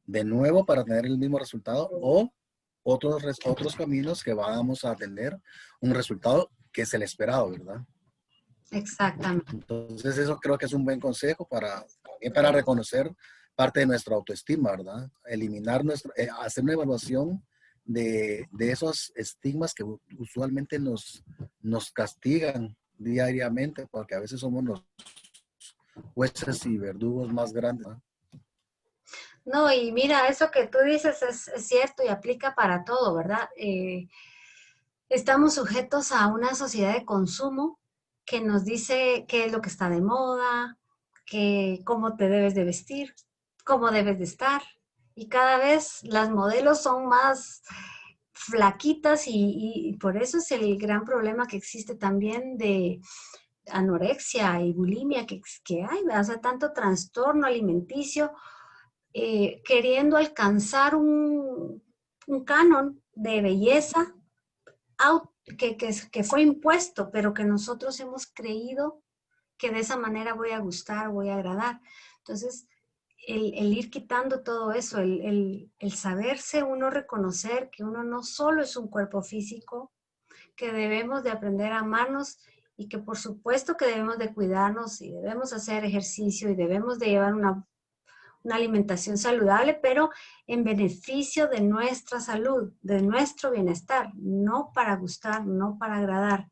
de nuevo para tener el mismo resultado o otros caminos que vamos a tener un resultado que es el esperado, ¿verdad? Exactamente. Entonces eso creo que es un buen consejo para reconocer parte de nuestra autoestima, ¿verdad? Eliminar hacer una evaluación de esos estigmas que usualmente nos castigan diariamente, porque a veces somos los jueces y verdugos más grandes, ¿no? No, y mira, eso que tú dices es cierto y aplica para todo, ¿verdad? Estamos sujetos a una sociedad de consumo que nos dice qué es lo que está de moda, cómo te debes de vestir, cómo debes de estar. Y cada vez las modelos son más flaquitas y por eso es el gran problema que existe también de anorexia y bulimia que hay, o sea, tanto trastorno alimenticio queriendo alcanzar un canon de belleza que fue impuesto, pero que nosotros hemos creído que de esa manera voy a gustar, voy a agradar. Entonces, el ir quitando todo eso, el saberse uno reconocer que uno no solo es un cuerpo físico, que debemos de aprender a amarnos y que por supuesto que debemos de cuidarnos y debemos hacer ejercicio y debemos de llevar una alimentación saludable, pero en beneficio de nuestra salud, de nuestro bienestar, no para gustar, no para agradar.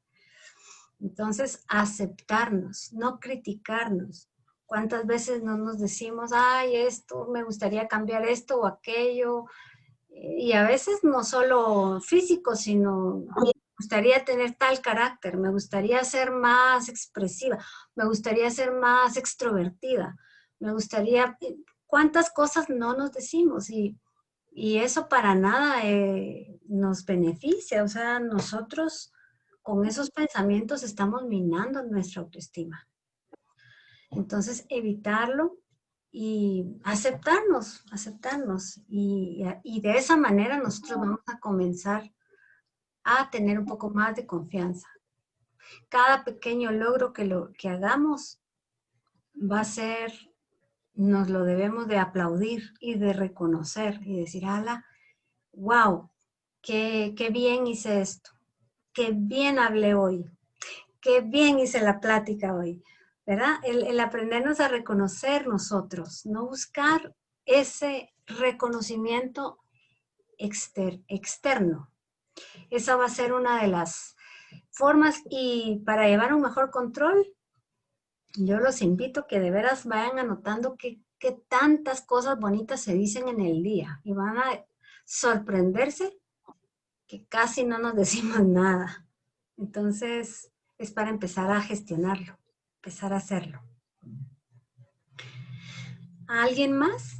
Entonces, aceptarnos, no criticarnos. ¿Cuántas veces no nos decimos, ay, esto, me gustaría cambiar esto o aquello? Y a veces no solo físico, sino me gustaría tener tal carácter, me gustaría ser más expresiva, me gustaría ser más extrovertida, me gustaría, cuántas cosas no nos decimos y eso para nada nos beneficia, o sea, nosotros con esos pensamientos estamos minando nuestra autoestima. Entonces, evitarlo y aceptarnos y de esa manera nosotros vamos a comenzar a tener un poco más de confianza. Cada pequeño logro que hagamos va a ser, nos lo debemos de aplaudir y de reconocer y decir, ala, wow, qué bien hice esto, qué bien hablé hoy, qué bien hice la plática hoy, ¿verdad? El aprendernos a reconocer nosotros, no buscar ese reconocimiento externo. Esa va a ser una de las formas, y para llevar un mejor control, yo los invito a que de veras vayan anotando qué tantas cosas bonitas se dicen en el día y van a sorprenderse que casi no nos decimos nada. Entonces, es para empezar a gestionarlo, empezar a hacerlo. ¿Alguien más?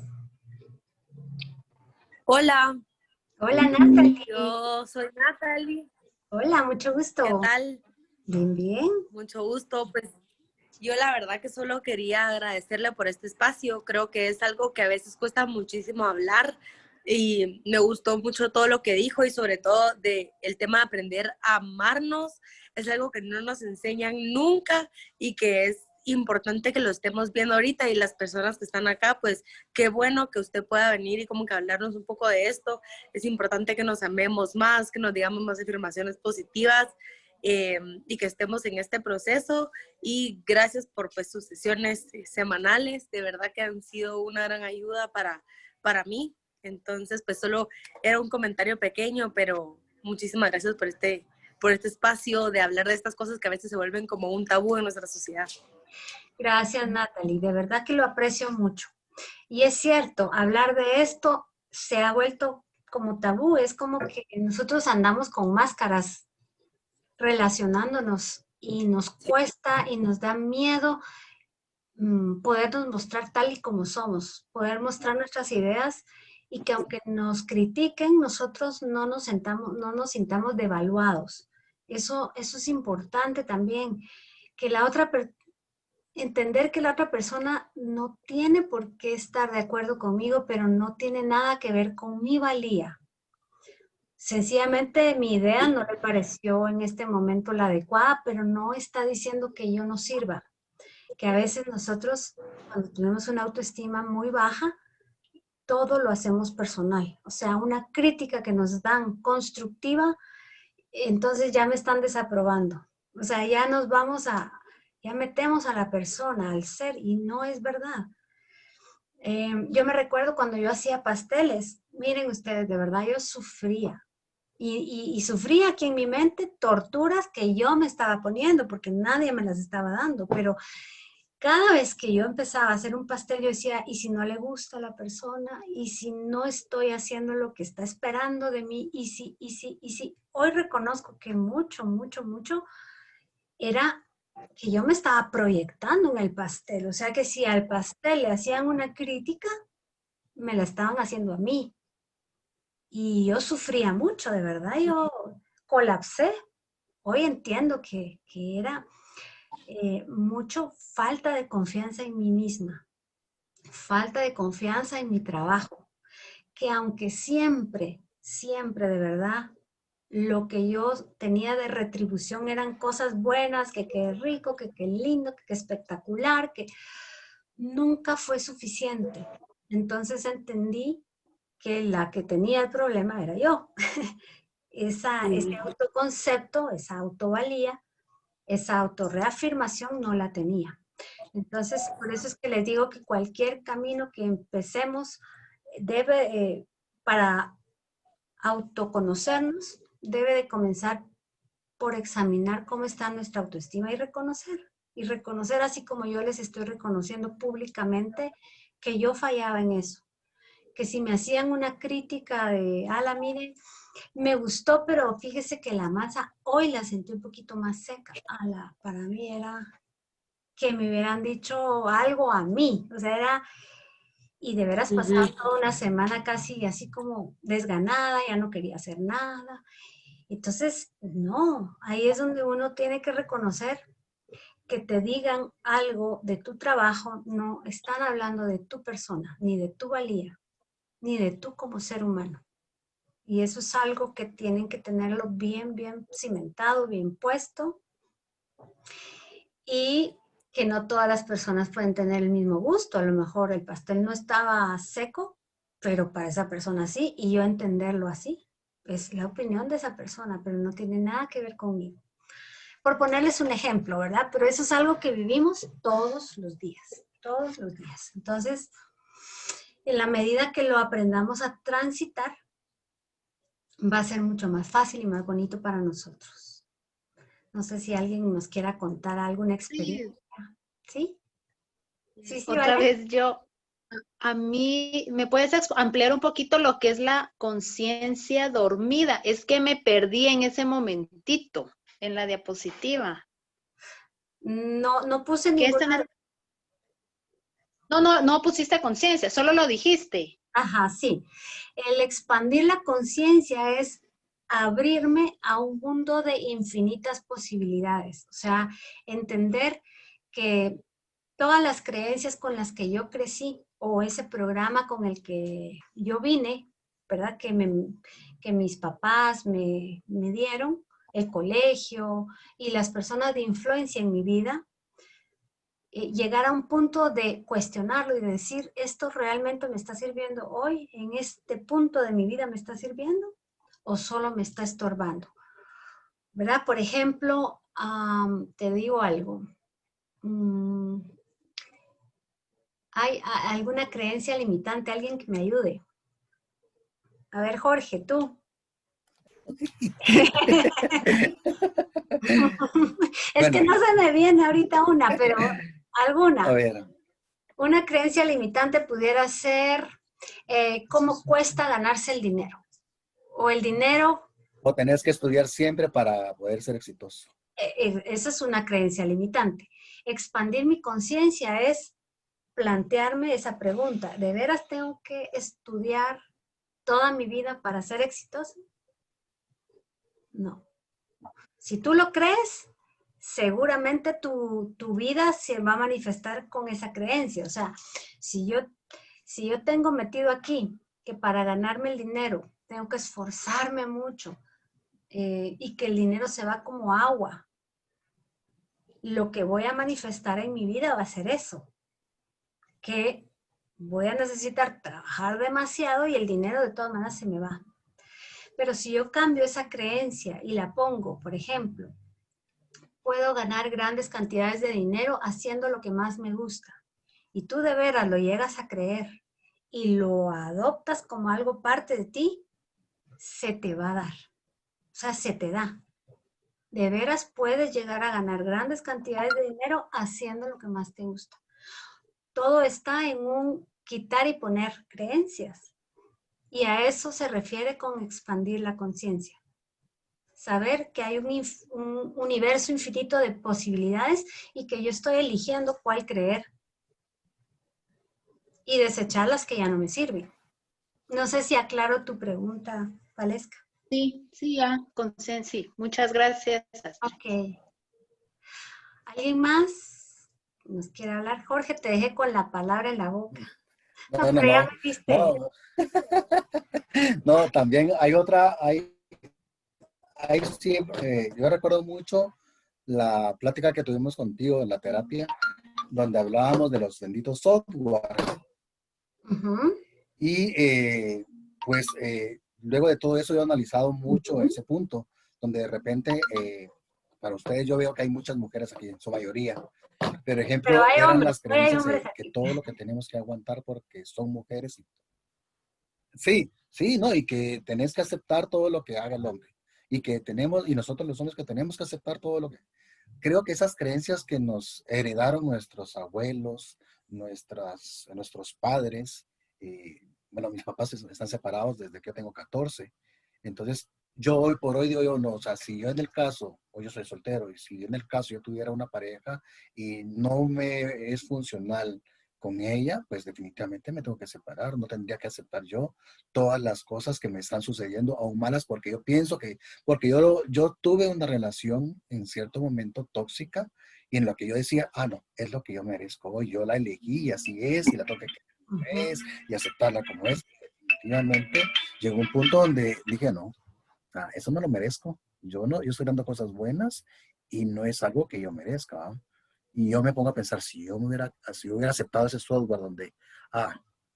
Hola, Hola, Natalie. yo soy Natalie. Hola, mucho ¿Qué gusto. tal? Bien, bien. Mucho gusto. Pues yo la verdad que solo quería agradecerle por este espacio. Creo que es algo que a veces cuesta muchísimo hablar y me gustó mucho todo lo que dijo y sobre todo el tema de aprender a amarnos. Es algo que no nos enseñan nunca y que es importante que lo estemos viendo ahorita, y las personas que están acá, pues qué bueno que usted pueda venir y como que hablarnos un poco de esto. Es importante que nos amemos más, que nos digamos más afirmaciones positivas, y que estemos en este proceso. Y gracias por pues sus sesiones semanales, de verdad que han sido una gran ayuda para mí. Entonces pues solo era un comentario pequeño, pero muchísimas gracias por este espacio de hablar de estas cosas que a veces se vuelven como un tabú en nuestra sociedad. Gracias, Natalie. De verdad que lo aprecio mucho. Y es cierto, hablar de esto se ha vuelto como tabú. Es como que nosotros andamos con máscaras relacionándonos y nos cuesta y nos da miedo podernos mostrar tal y como somos, poder mostrar nuestras ideas, y que aunque nos critiquen, nosotros no nos sintamos devaluados. Eso es importante también, que entender que la otra persona no tiene por qué estar de acuerdo conmigo, pero no tiene nada que ver con mi valía. Sencillamente mi idea no le pareció en este momento la adecuada, pero no está diciendo que yo no sirva. Que a veces nosotros, cuando tenemos una autoestima muy baja, todo lo hacemos personal. O sea, una crítica que nos dan constructiva, entonces ya me están desaprobando. O sea, ya metemos a la persona, al ser, y no es verdad. Yo me recuerdo cuando yo hacía pasteles, miren ustedes, de verdad yo sufría. Y sufría aquí en mi mente torturas que yo me estaba poniendo porque nadie me las estaba dando, pero cada vez que yo empezaba a hacer un pastel, yo decía, ¿y si no le gusta a la persona? ¿Y si no estoy haciendo lo que está esperando de mí? ¿Y si? Hoy reconozco que mucho, mucho, mucho era que yo me estaba proyectando en el pastel. O sea que si al pastel le hacían una crítica, me la estaban haciendo a mí. Y yo sufría mucho, de verdad, yo colapsé. Hoy entiendo que era mucho falta de confianza en mí misma, falta de confianza en mi trabajo, que aunque siempre, siempre de verdad, lo que yo tenía de retribución eran cosas buenas, que qué rico, que qué lindo, que qué espectacular, que nunca fue suficiente. Entonces entendí que la que tenía el problema era yo. Ese autoconcepto, esa autovalía, esa autorreafirmación no la tenía. Entonces, por eso es que les digo que cualquier camino que empecemos para autoconocernos, debe de comenzar por examinar cómo está nuestra autoestima y reconocer así como yo les estoy reconociendo públicamente que yo fallaba en eso. Que si me hacían una crítica de, ala, mire, me gustó, pero fíjese que la masa hoy la sentí un poquito más seca. Ala, para mí era que me hubieran dicho algo a mí. O sea, era, y de veras pasaba toda una semana casi así como desganada, ya no quería hacer nada. Entonces, no, ahí es donde uno tiene que reconocer que te digan algo de tu trabajo, no están hablando de tu persona, ni de tu valía, ni de tú como ser humano. Y eso es algo que tienen que tenerlo bien, bien cimentado, bien puesto. Y que no todas las personas pueden tener el mismo gusto. A lo mejor el pastel no estaba seco, pero para esa persona sí, y yo entenderlo así. Es la opinión de esa persona, pero no tiene nada que ver conmigo. Por ponerles un ejemplo, ¿verdad? Pero eso es algo que vivimos todos los días, todos los días. Entonces, en la medida que lo aprendamos a transitar, va a ser mucho más fácil y más bonito para nosotros. No sé si alguien nos quiera contar alguna experiencia. ¿Sí? Sí, Otra ¿vale? vez yo, a mí, ¿me puedes ampliar un poquito lo que es la conciencia dormida? Es que me perdí en ese momentito, en la diapositiva. No, no puse ¿Qué ninguna. están? No pusiste conciencia, solo lo dijiste. Ajá, sí. El expandir la conciencia es abrirme a un mundo de infinitas posibilidades. O sea, entender que todas las creencias con las que yo crecí o ese programa con el que yo vine, ¿verdad? Que mis papás me dieron, el colegio y las personas de influencia en mi vida, llegar a un punto de cuestionarlo y de decir, ¿esto realmente me está sirviendo hoy? ¿En este punto de mi vida me está sirviendo? ¿O solo me está estorbando? ¿Verdad? Por ejemplo, te digo algo. ¿Hay alguna creencia limitante? ¿Alguien que me ayude? A ver, Jorge, tú. Es que Bueno, no se me viene ahorita una, pero a alguna. ver, Una creencia limitante pudiera ser cómo cuesta ganarse el dinero. O el dinero, o tenés que estudiar siempre para poder ser exitoso. esa es una creencia limitante. Expandir mi conciencia es plantearme esa pregunta. ¿De veras tengo que estudiar toda mi vida para ser exitoso? No. Si tú lo crees, seguramente tu vida se va a manifestar con esa creencia. O sea, si yo tengo metido aquí que para ganarme el dinero tengo que esforzarme mucho y que el dinero se va como agua, lo que voy a manifestar en mi vida va a ser eso, que voy a necesitar trabajar demasiado y el dinero de todas maneras se me va. Pero si yo cambio esa creencia y la pongo, por ejemplo, puedo ganar grandes cantidades de dinero haciendo lo que más me gusta. Y tú de veras lo llegas a creer y lo adoptas como algo parte de ti, se te va a dar. O sea, se te da. De veras puedes llegar a ganar grandes cantidades de dinero haciendo lo que más te gusta. Todo está en un quitar y poner creencias. Y a eso se refiere con expandir la conciencia. Saber que hay un universo infinito de posibilidades y que yo estoy eligiendo cuál creer y desechar las que ya no me sirven. No sé si aclaro tu pregunta, Valesca. Sí, ya, conciencia. Sí. Muchas gracias. Ok. ¿Alguien más nos quiere hablar? Jorge, te dejé con la palabra en la boca. No, pero ya me viste. no, no, también hay otra, yo recuerdo mucho la plática que tuvimos contigo en la terapia, donde hablábamos de los benditos software. Uh-huh. Y pues luego de todo eso yo he analizado mucho ese punto, donde de repente, para ustedes yo veo que hay muchas mujeres aquí, en su mayoría, pero Pero ejemplo hay eran hombres, las hay creencias hombres que aquí. todo lo que tenemos que aguantar porque son mujeres. Sí, sí, ¿no? Y que tenés que aceptar todo lo que haga el hombre. Y que tenemos, y nosotros los hombres que tenemos que aceptar todo lo que... Creo que esas creencias que nos heredaron nuestros abuelos, nuestros padres, bueno, mis papás están separados desde que yo tengo 14. Entonces, yo hoy por hoy digo yo, no, o sea, si yo en el caso, hoy yo soy soltero, y si en el caso yo tuviera una pareja y no me es funcional con ella, pues definitivamente me tengo que separar, no tendría que aceptar yo todas las cosas que me están sucediendo, aún malas, porque yo pienso que, porque yo tuve una relación en cierto momento tóxica y en lo que yo decía, no, es lo que yo merezco, yo la elegí y así es, y la tengo que querer como es, y aceptarla como es. Definitivamente llegó un punto donde dije, no, eso no lo merezco, yo no, yo estoy dando cosas buenas y no es algo que yo merezca, ¿va? Y yo me pongo a pensar, si yo hubiera aceptado ese software donde,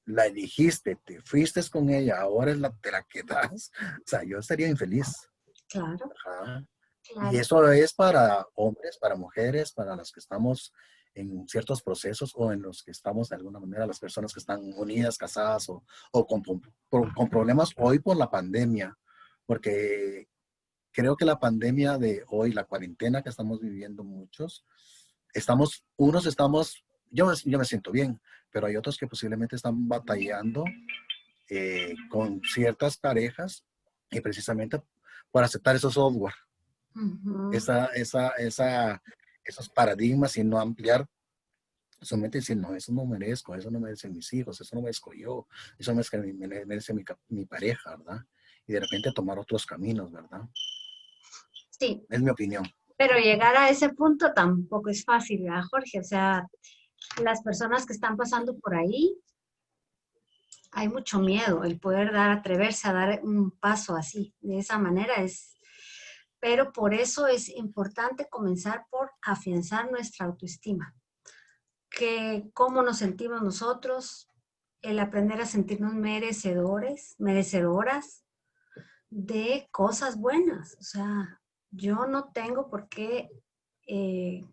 la elegiste, te fuiste con ella, ahora te la quedas. O sea, yo estaría infeliz. Claro, Ajá. Y claro. eso es para hombres, para mujeres, para las que estamos en ciertos procesos o en los que estamos de alguna manera, las personas que están unidas, casadas o con problemas hoy por la pandemia, porque creo que la pandemia de hoy, la cuarentena que estamos viviendo muchos, yo me siento bien, pero hay otros que posiblemente están batallando con ciertas parejas y precisamente por aceptar esos software, Ujú. esos paradigmas y no ampliar su mente y decir, no, eso no merezco, eso no merecen mis hijos, eso no merezco yo, eso no merece mi pareja, ¿verdad? Y de repente tomar otros caminos, ¿verdad? Sí, Es mi opinión. pero llegar a ese punto tampoco es fácil, ¿verdad, Jorge? O sea, las personas que están pasando por ahí, hay mucho miedo, el poder atreverse a dar un paso así, de esa manera es, pero por eso es importante comenzar por afianzar nuestra autoestima, que cómo nos sentimos nosotros, el aprender a sentirnos merecedores, merecedoras de cosas buenas, o sea, yo no tengo por qué eh,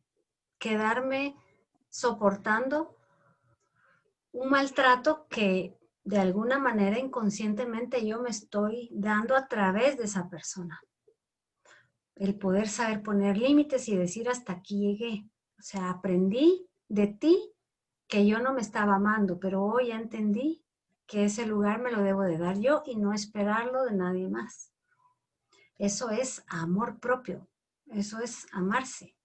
quedarme soportando un maltrato que de alguna manera inconscientemente yo me estoy dando a través de esa persona. El poder saber poner límites y decir hasta aquí llegué. O sea, aprendí de ti que yo no me estaba amando, pero hoy ya entendí que ese lugar me lo debo de dar yo y no esperarlo de nadie más. Eso es amor propio, eso es amarse.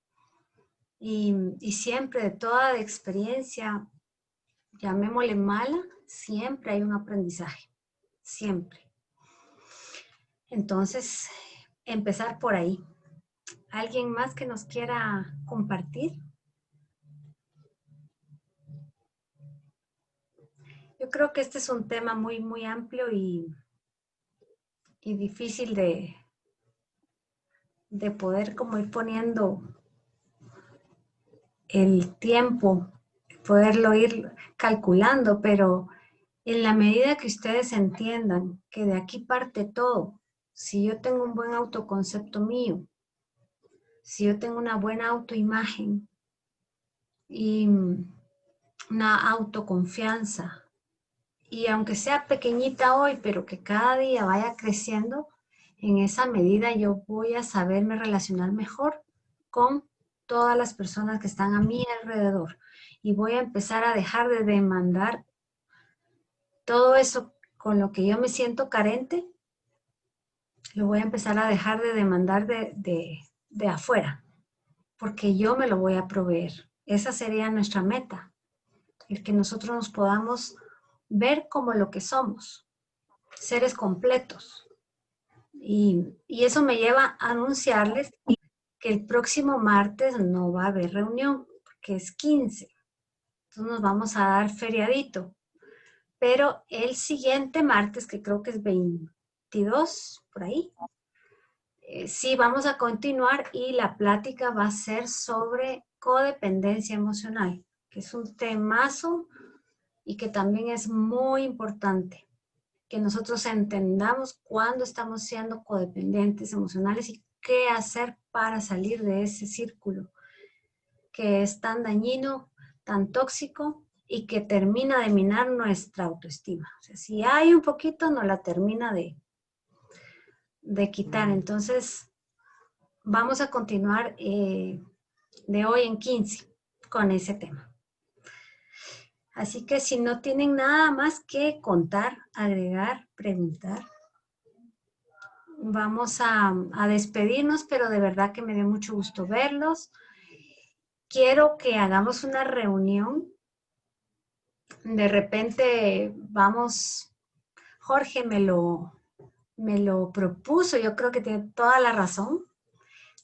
Y siempre de toda experiencia, llamémosle mala, siempre hay un aprendizaje, siempre. Entonces, empezar por ahí. ¿Alguien más que nos quiera compartir? Yo creo que este es un tema muy, muy amplio y difícil de poder como ir poniendo el tiempo, poderlo ir calculando, pero en la medida que ustedes entiendan que de aquí parte todo, si yo tengo un buen autoconcepto mío, si yo tengo una buena autoimagen y una autoconfianza, y aunque sea pequeñita hoy, pero que cada día vaya creciendo, en esa medida yo voy a saberme relacionar mejor con todas las personas que están a mi alrededor y voy a empezar a dejar de demandar todo eso con lo que yo me siento carente, lo voy a empezar a dejar de demandar de afuera, porque yo me lo voy a proveer. Esa sería nuestra meta, el que nosotros nos podamos ver como lo que somos, seres completos. Y eso me lleva a anunciarles que el próximo martes no va a haber reunión, porque es 15. Entonces nos vamos a dar feriadito. Pero el siguiente martes, que creo que es 22, por ahí, sí vamos a continuar y la plática va a ser sobre codependencia emocional, que es un temazo y que también es muy importante que nosotros entendamos cuándo estamos siendo codependientes emocionales y qué hacer para salir de ese círculo que es tan dañino, tan tóxico y que termina de minar nuestra autoestima. O sea, si hay un poquito, nos la termina de quitar. Entonces, vamos a continuar de hoy en 15 con ese tema. Así que si no tienen nada más que contar, agregar, preguntar, vamos a despedirnos, pero de verdad que me dio mucho gusto verlos. Quiero que hagamos una reunión. De repente vamos, Jorge me lo propuso, yo creo que tiene toda la razón,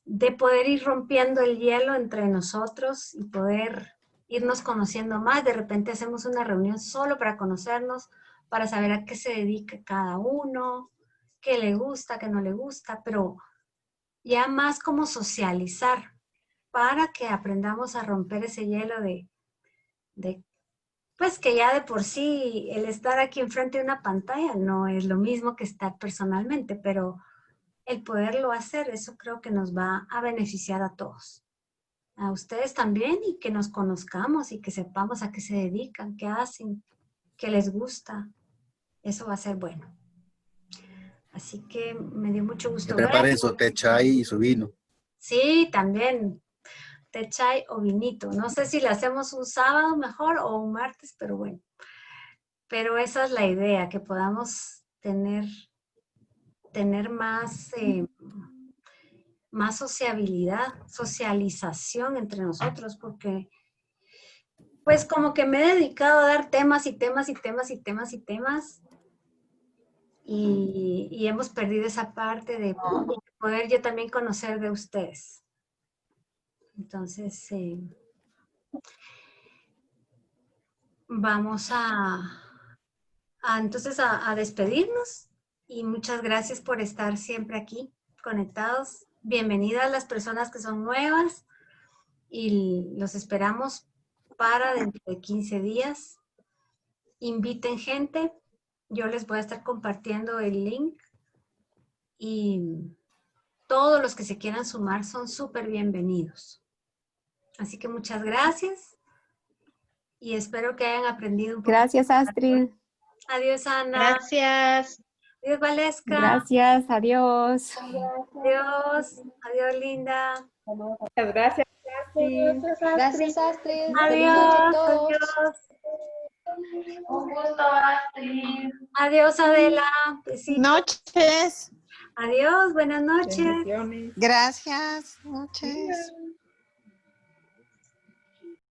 de poder ir rompiendo el hielo entre nosotros y poder irnos conociendo más. De repente hacemos una reunión solo para conocernos, para saber a qué se dedica cada uno, qué le gusta, qué no le gusta, pero ya más como socializar para que aprendamos a romper ese hielo de pues que ya de por sí el estar aquí enfrente de una pantalla no es lo mismo que estar personalmente, pero el poderlo hacer, eso creo que nos va a beneficiar a todos. A ustedes también, y que nos conozcamos y que sepamos a qué se dedican, qué hacen, qué les gusta. Eso va a ser bueno. Así que me dio mucho Que gusto preparen verlos. su té chai y su vino. Sí, también. Té chai o vinito. No sé si le hacemos un sábado mejor o un martes, pero bueno. Pero esa es la idea, que podamos tener más, más sociabilidad, socialización entre nosotros, porque pues como que me he dedicado a dar temas y temas y temas y temas y temas, y hemos perdido esa parte de poder yo también conocer de ustedes. Entonces, vamos entonces a despedirnos, y muchas gracias por estar siempre aquí conectados. Bienvenidas las personas que son nuevas, y los esperamos para dentro de 15 días. Inviten gente. Yo les voy a estar compartiendo el link, y todos los que se quieran sumar son súper bienvenidos. Así que muchas gracias, y espero que hayan aprendido un poco. Gracias, Astrid. Adiós, Ana. Gracias. Adiós, Valesca. Gracias, adiós. Adiós. Adiós, Linda. Muchas gracias, Astrid. Gracias, Astrid. Feliz Adiós. noche a todos. Adiós. Un gusto, Astrid. Adiós, Adela. Besitos. Noches. Adiós. Buenas noches. Bendiciones. Gracias. Noches.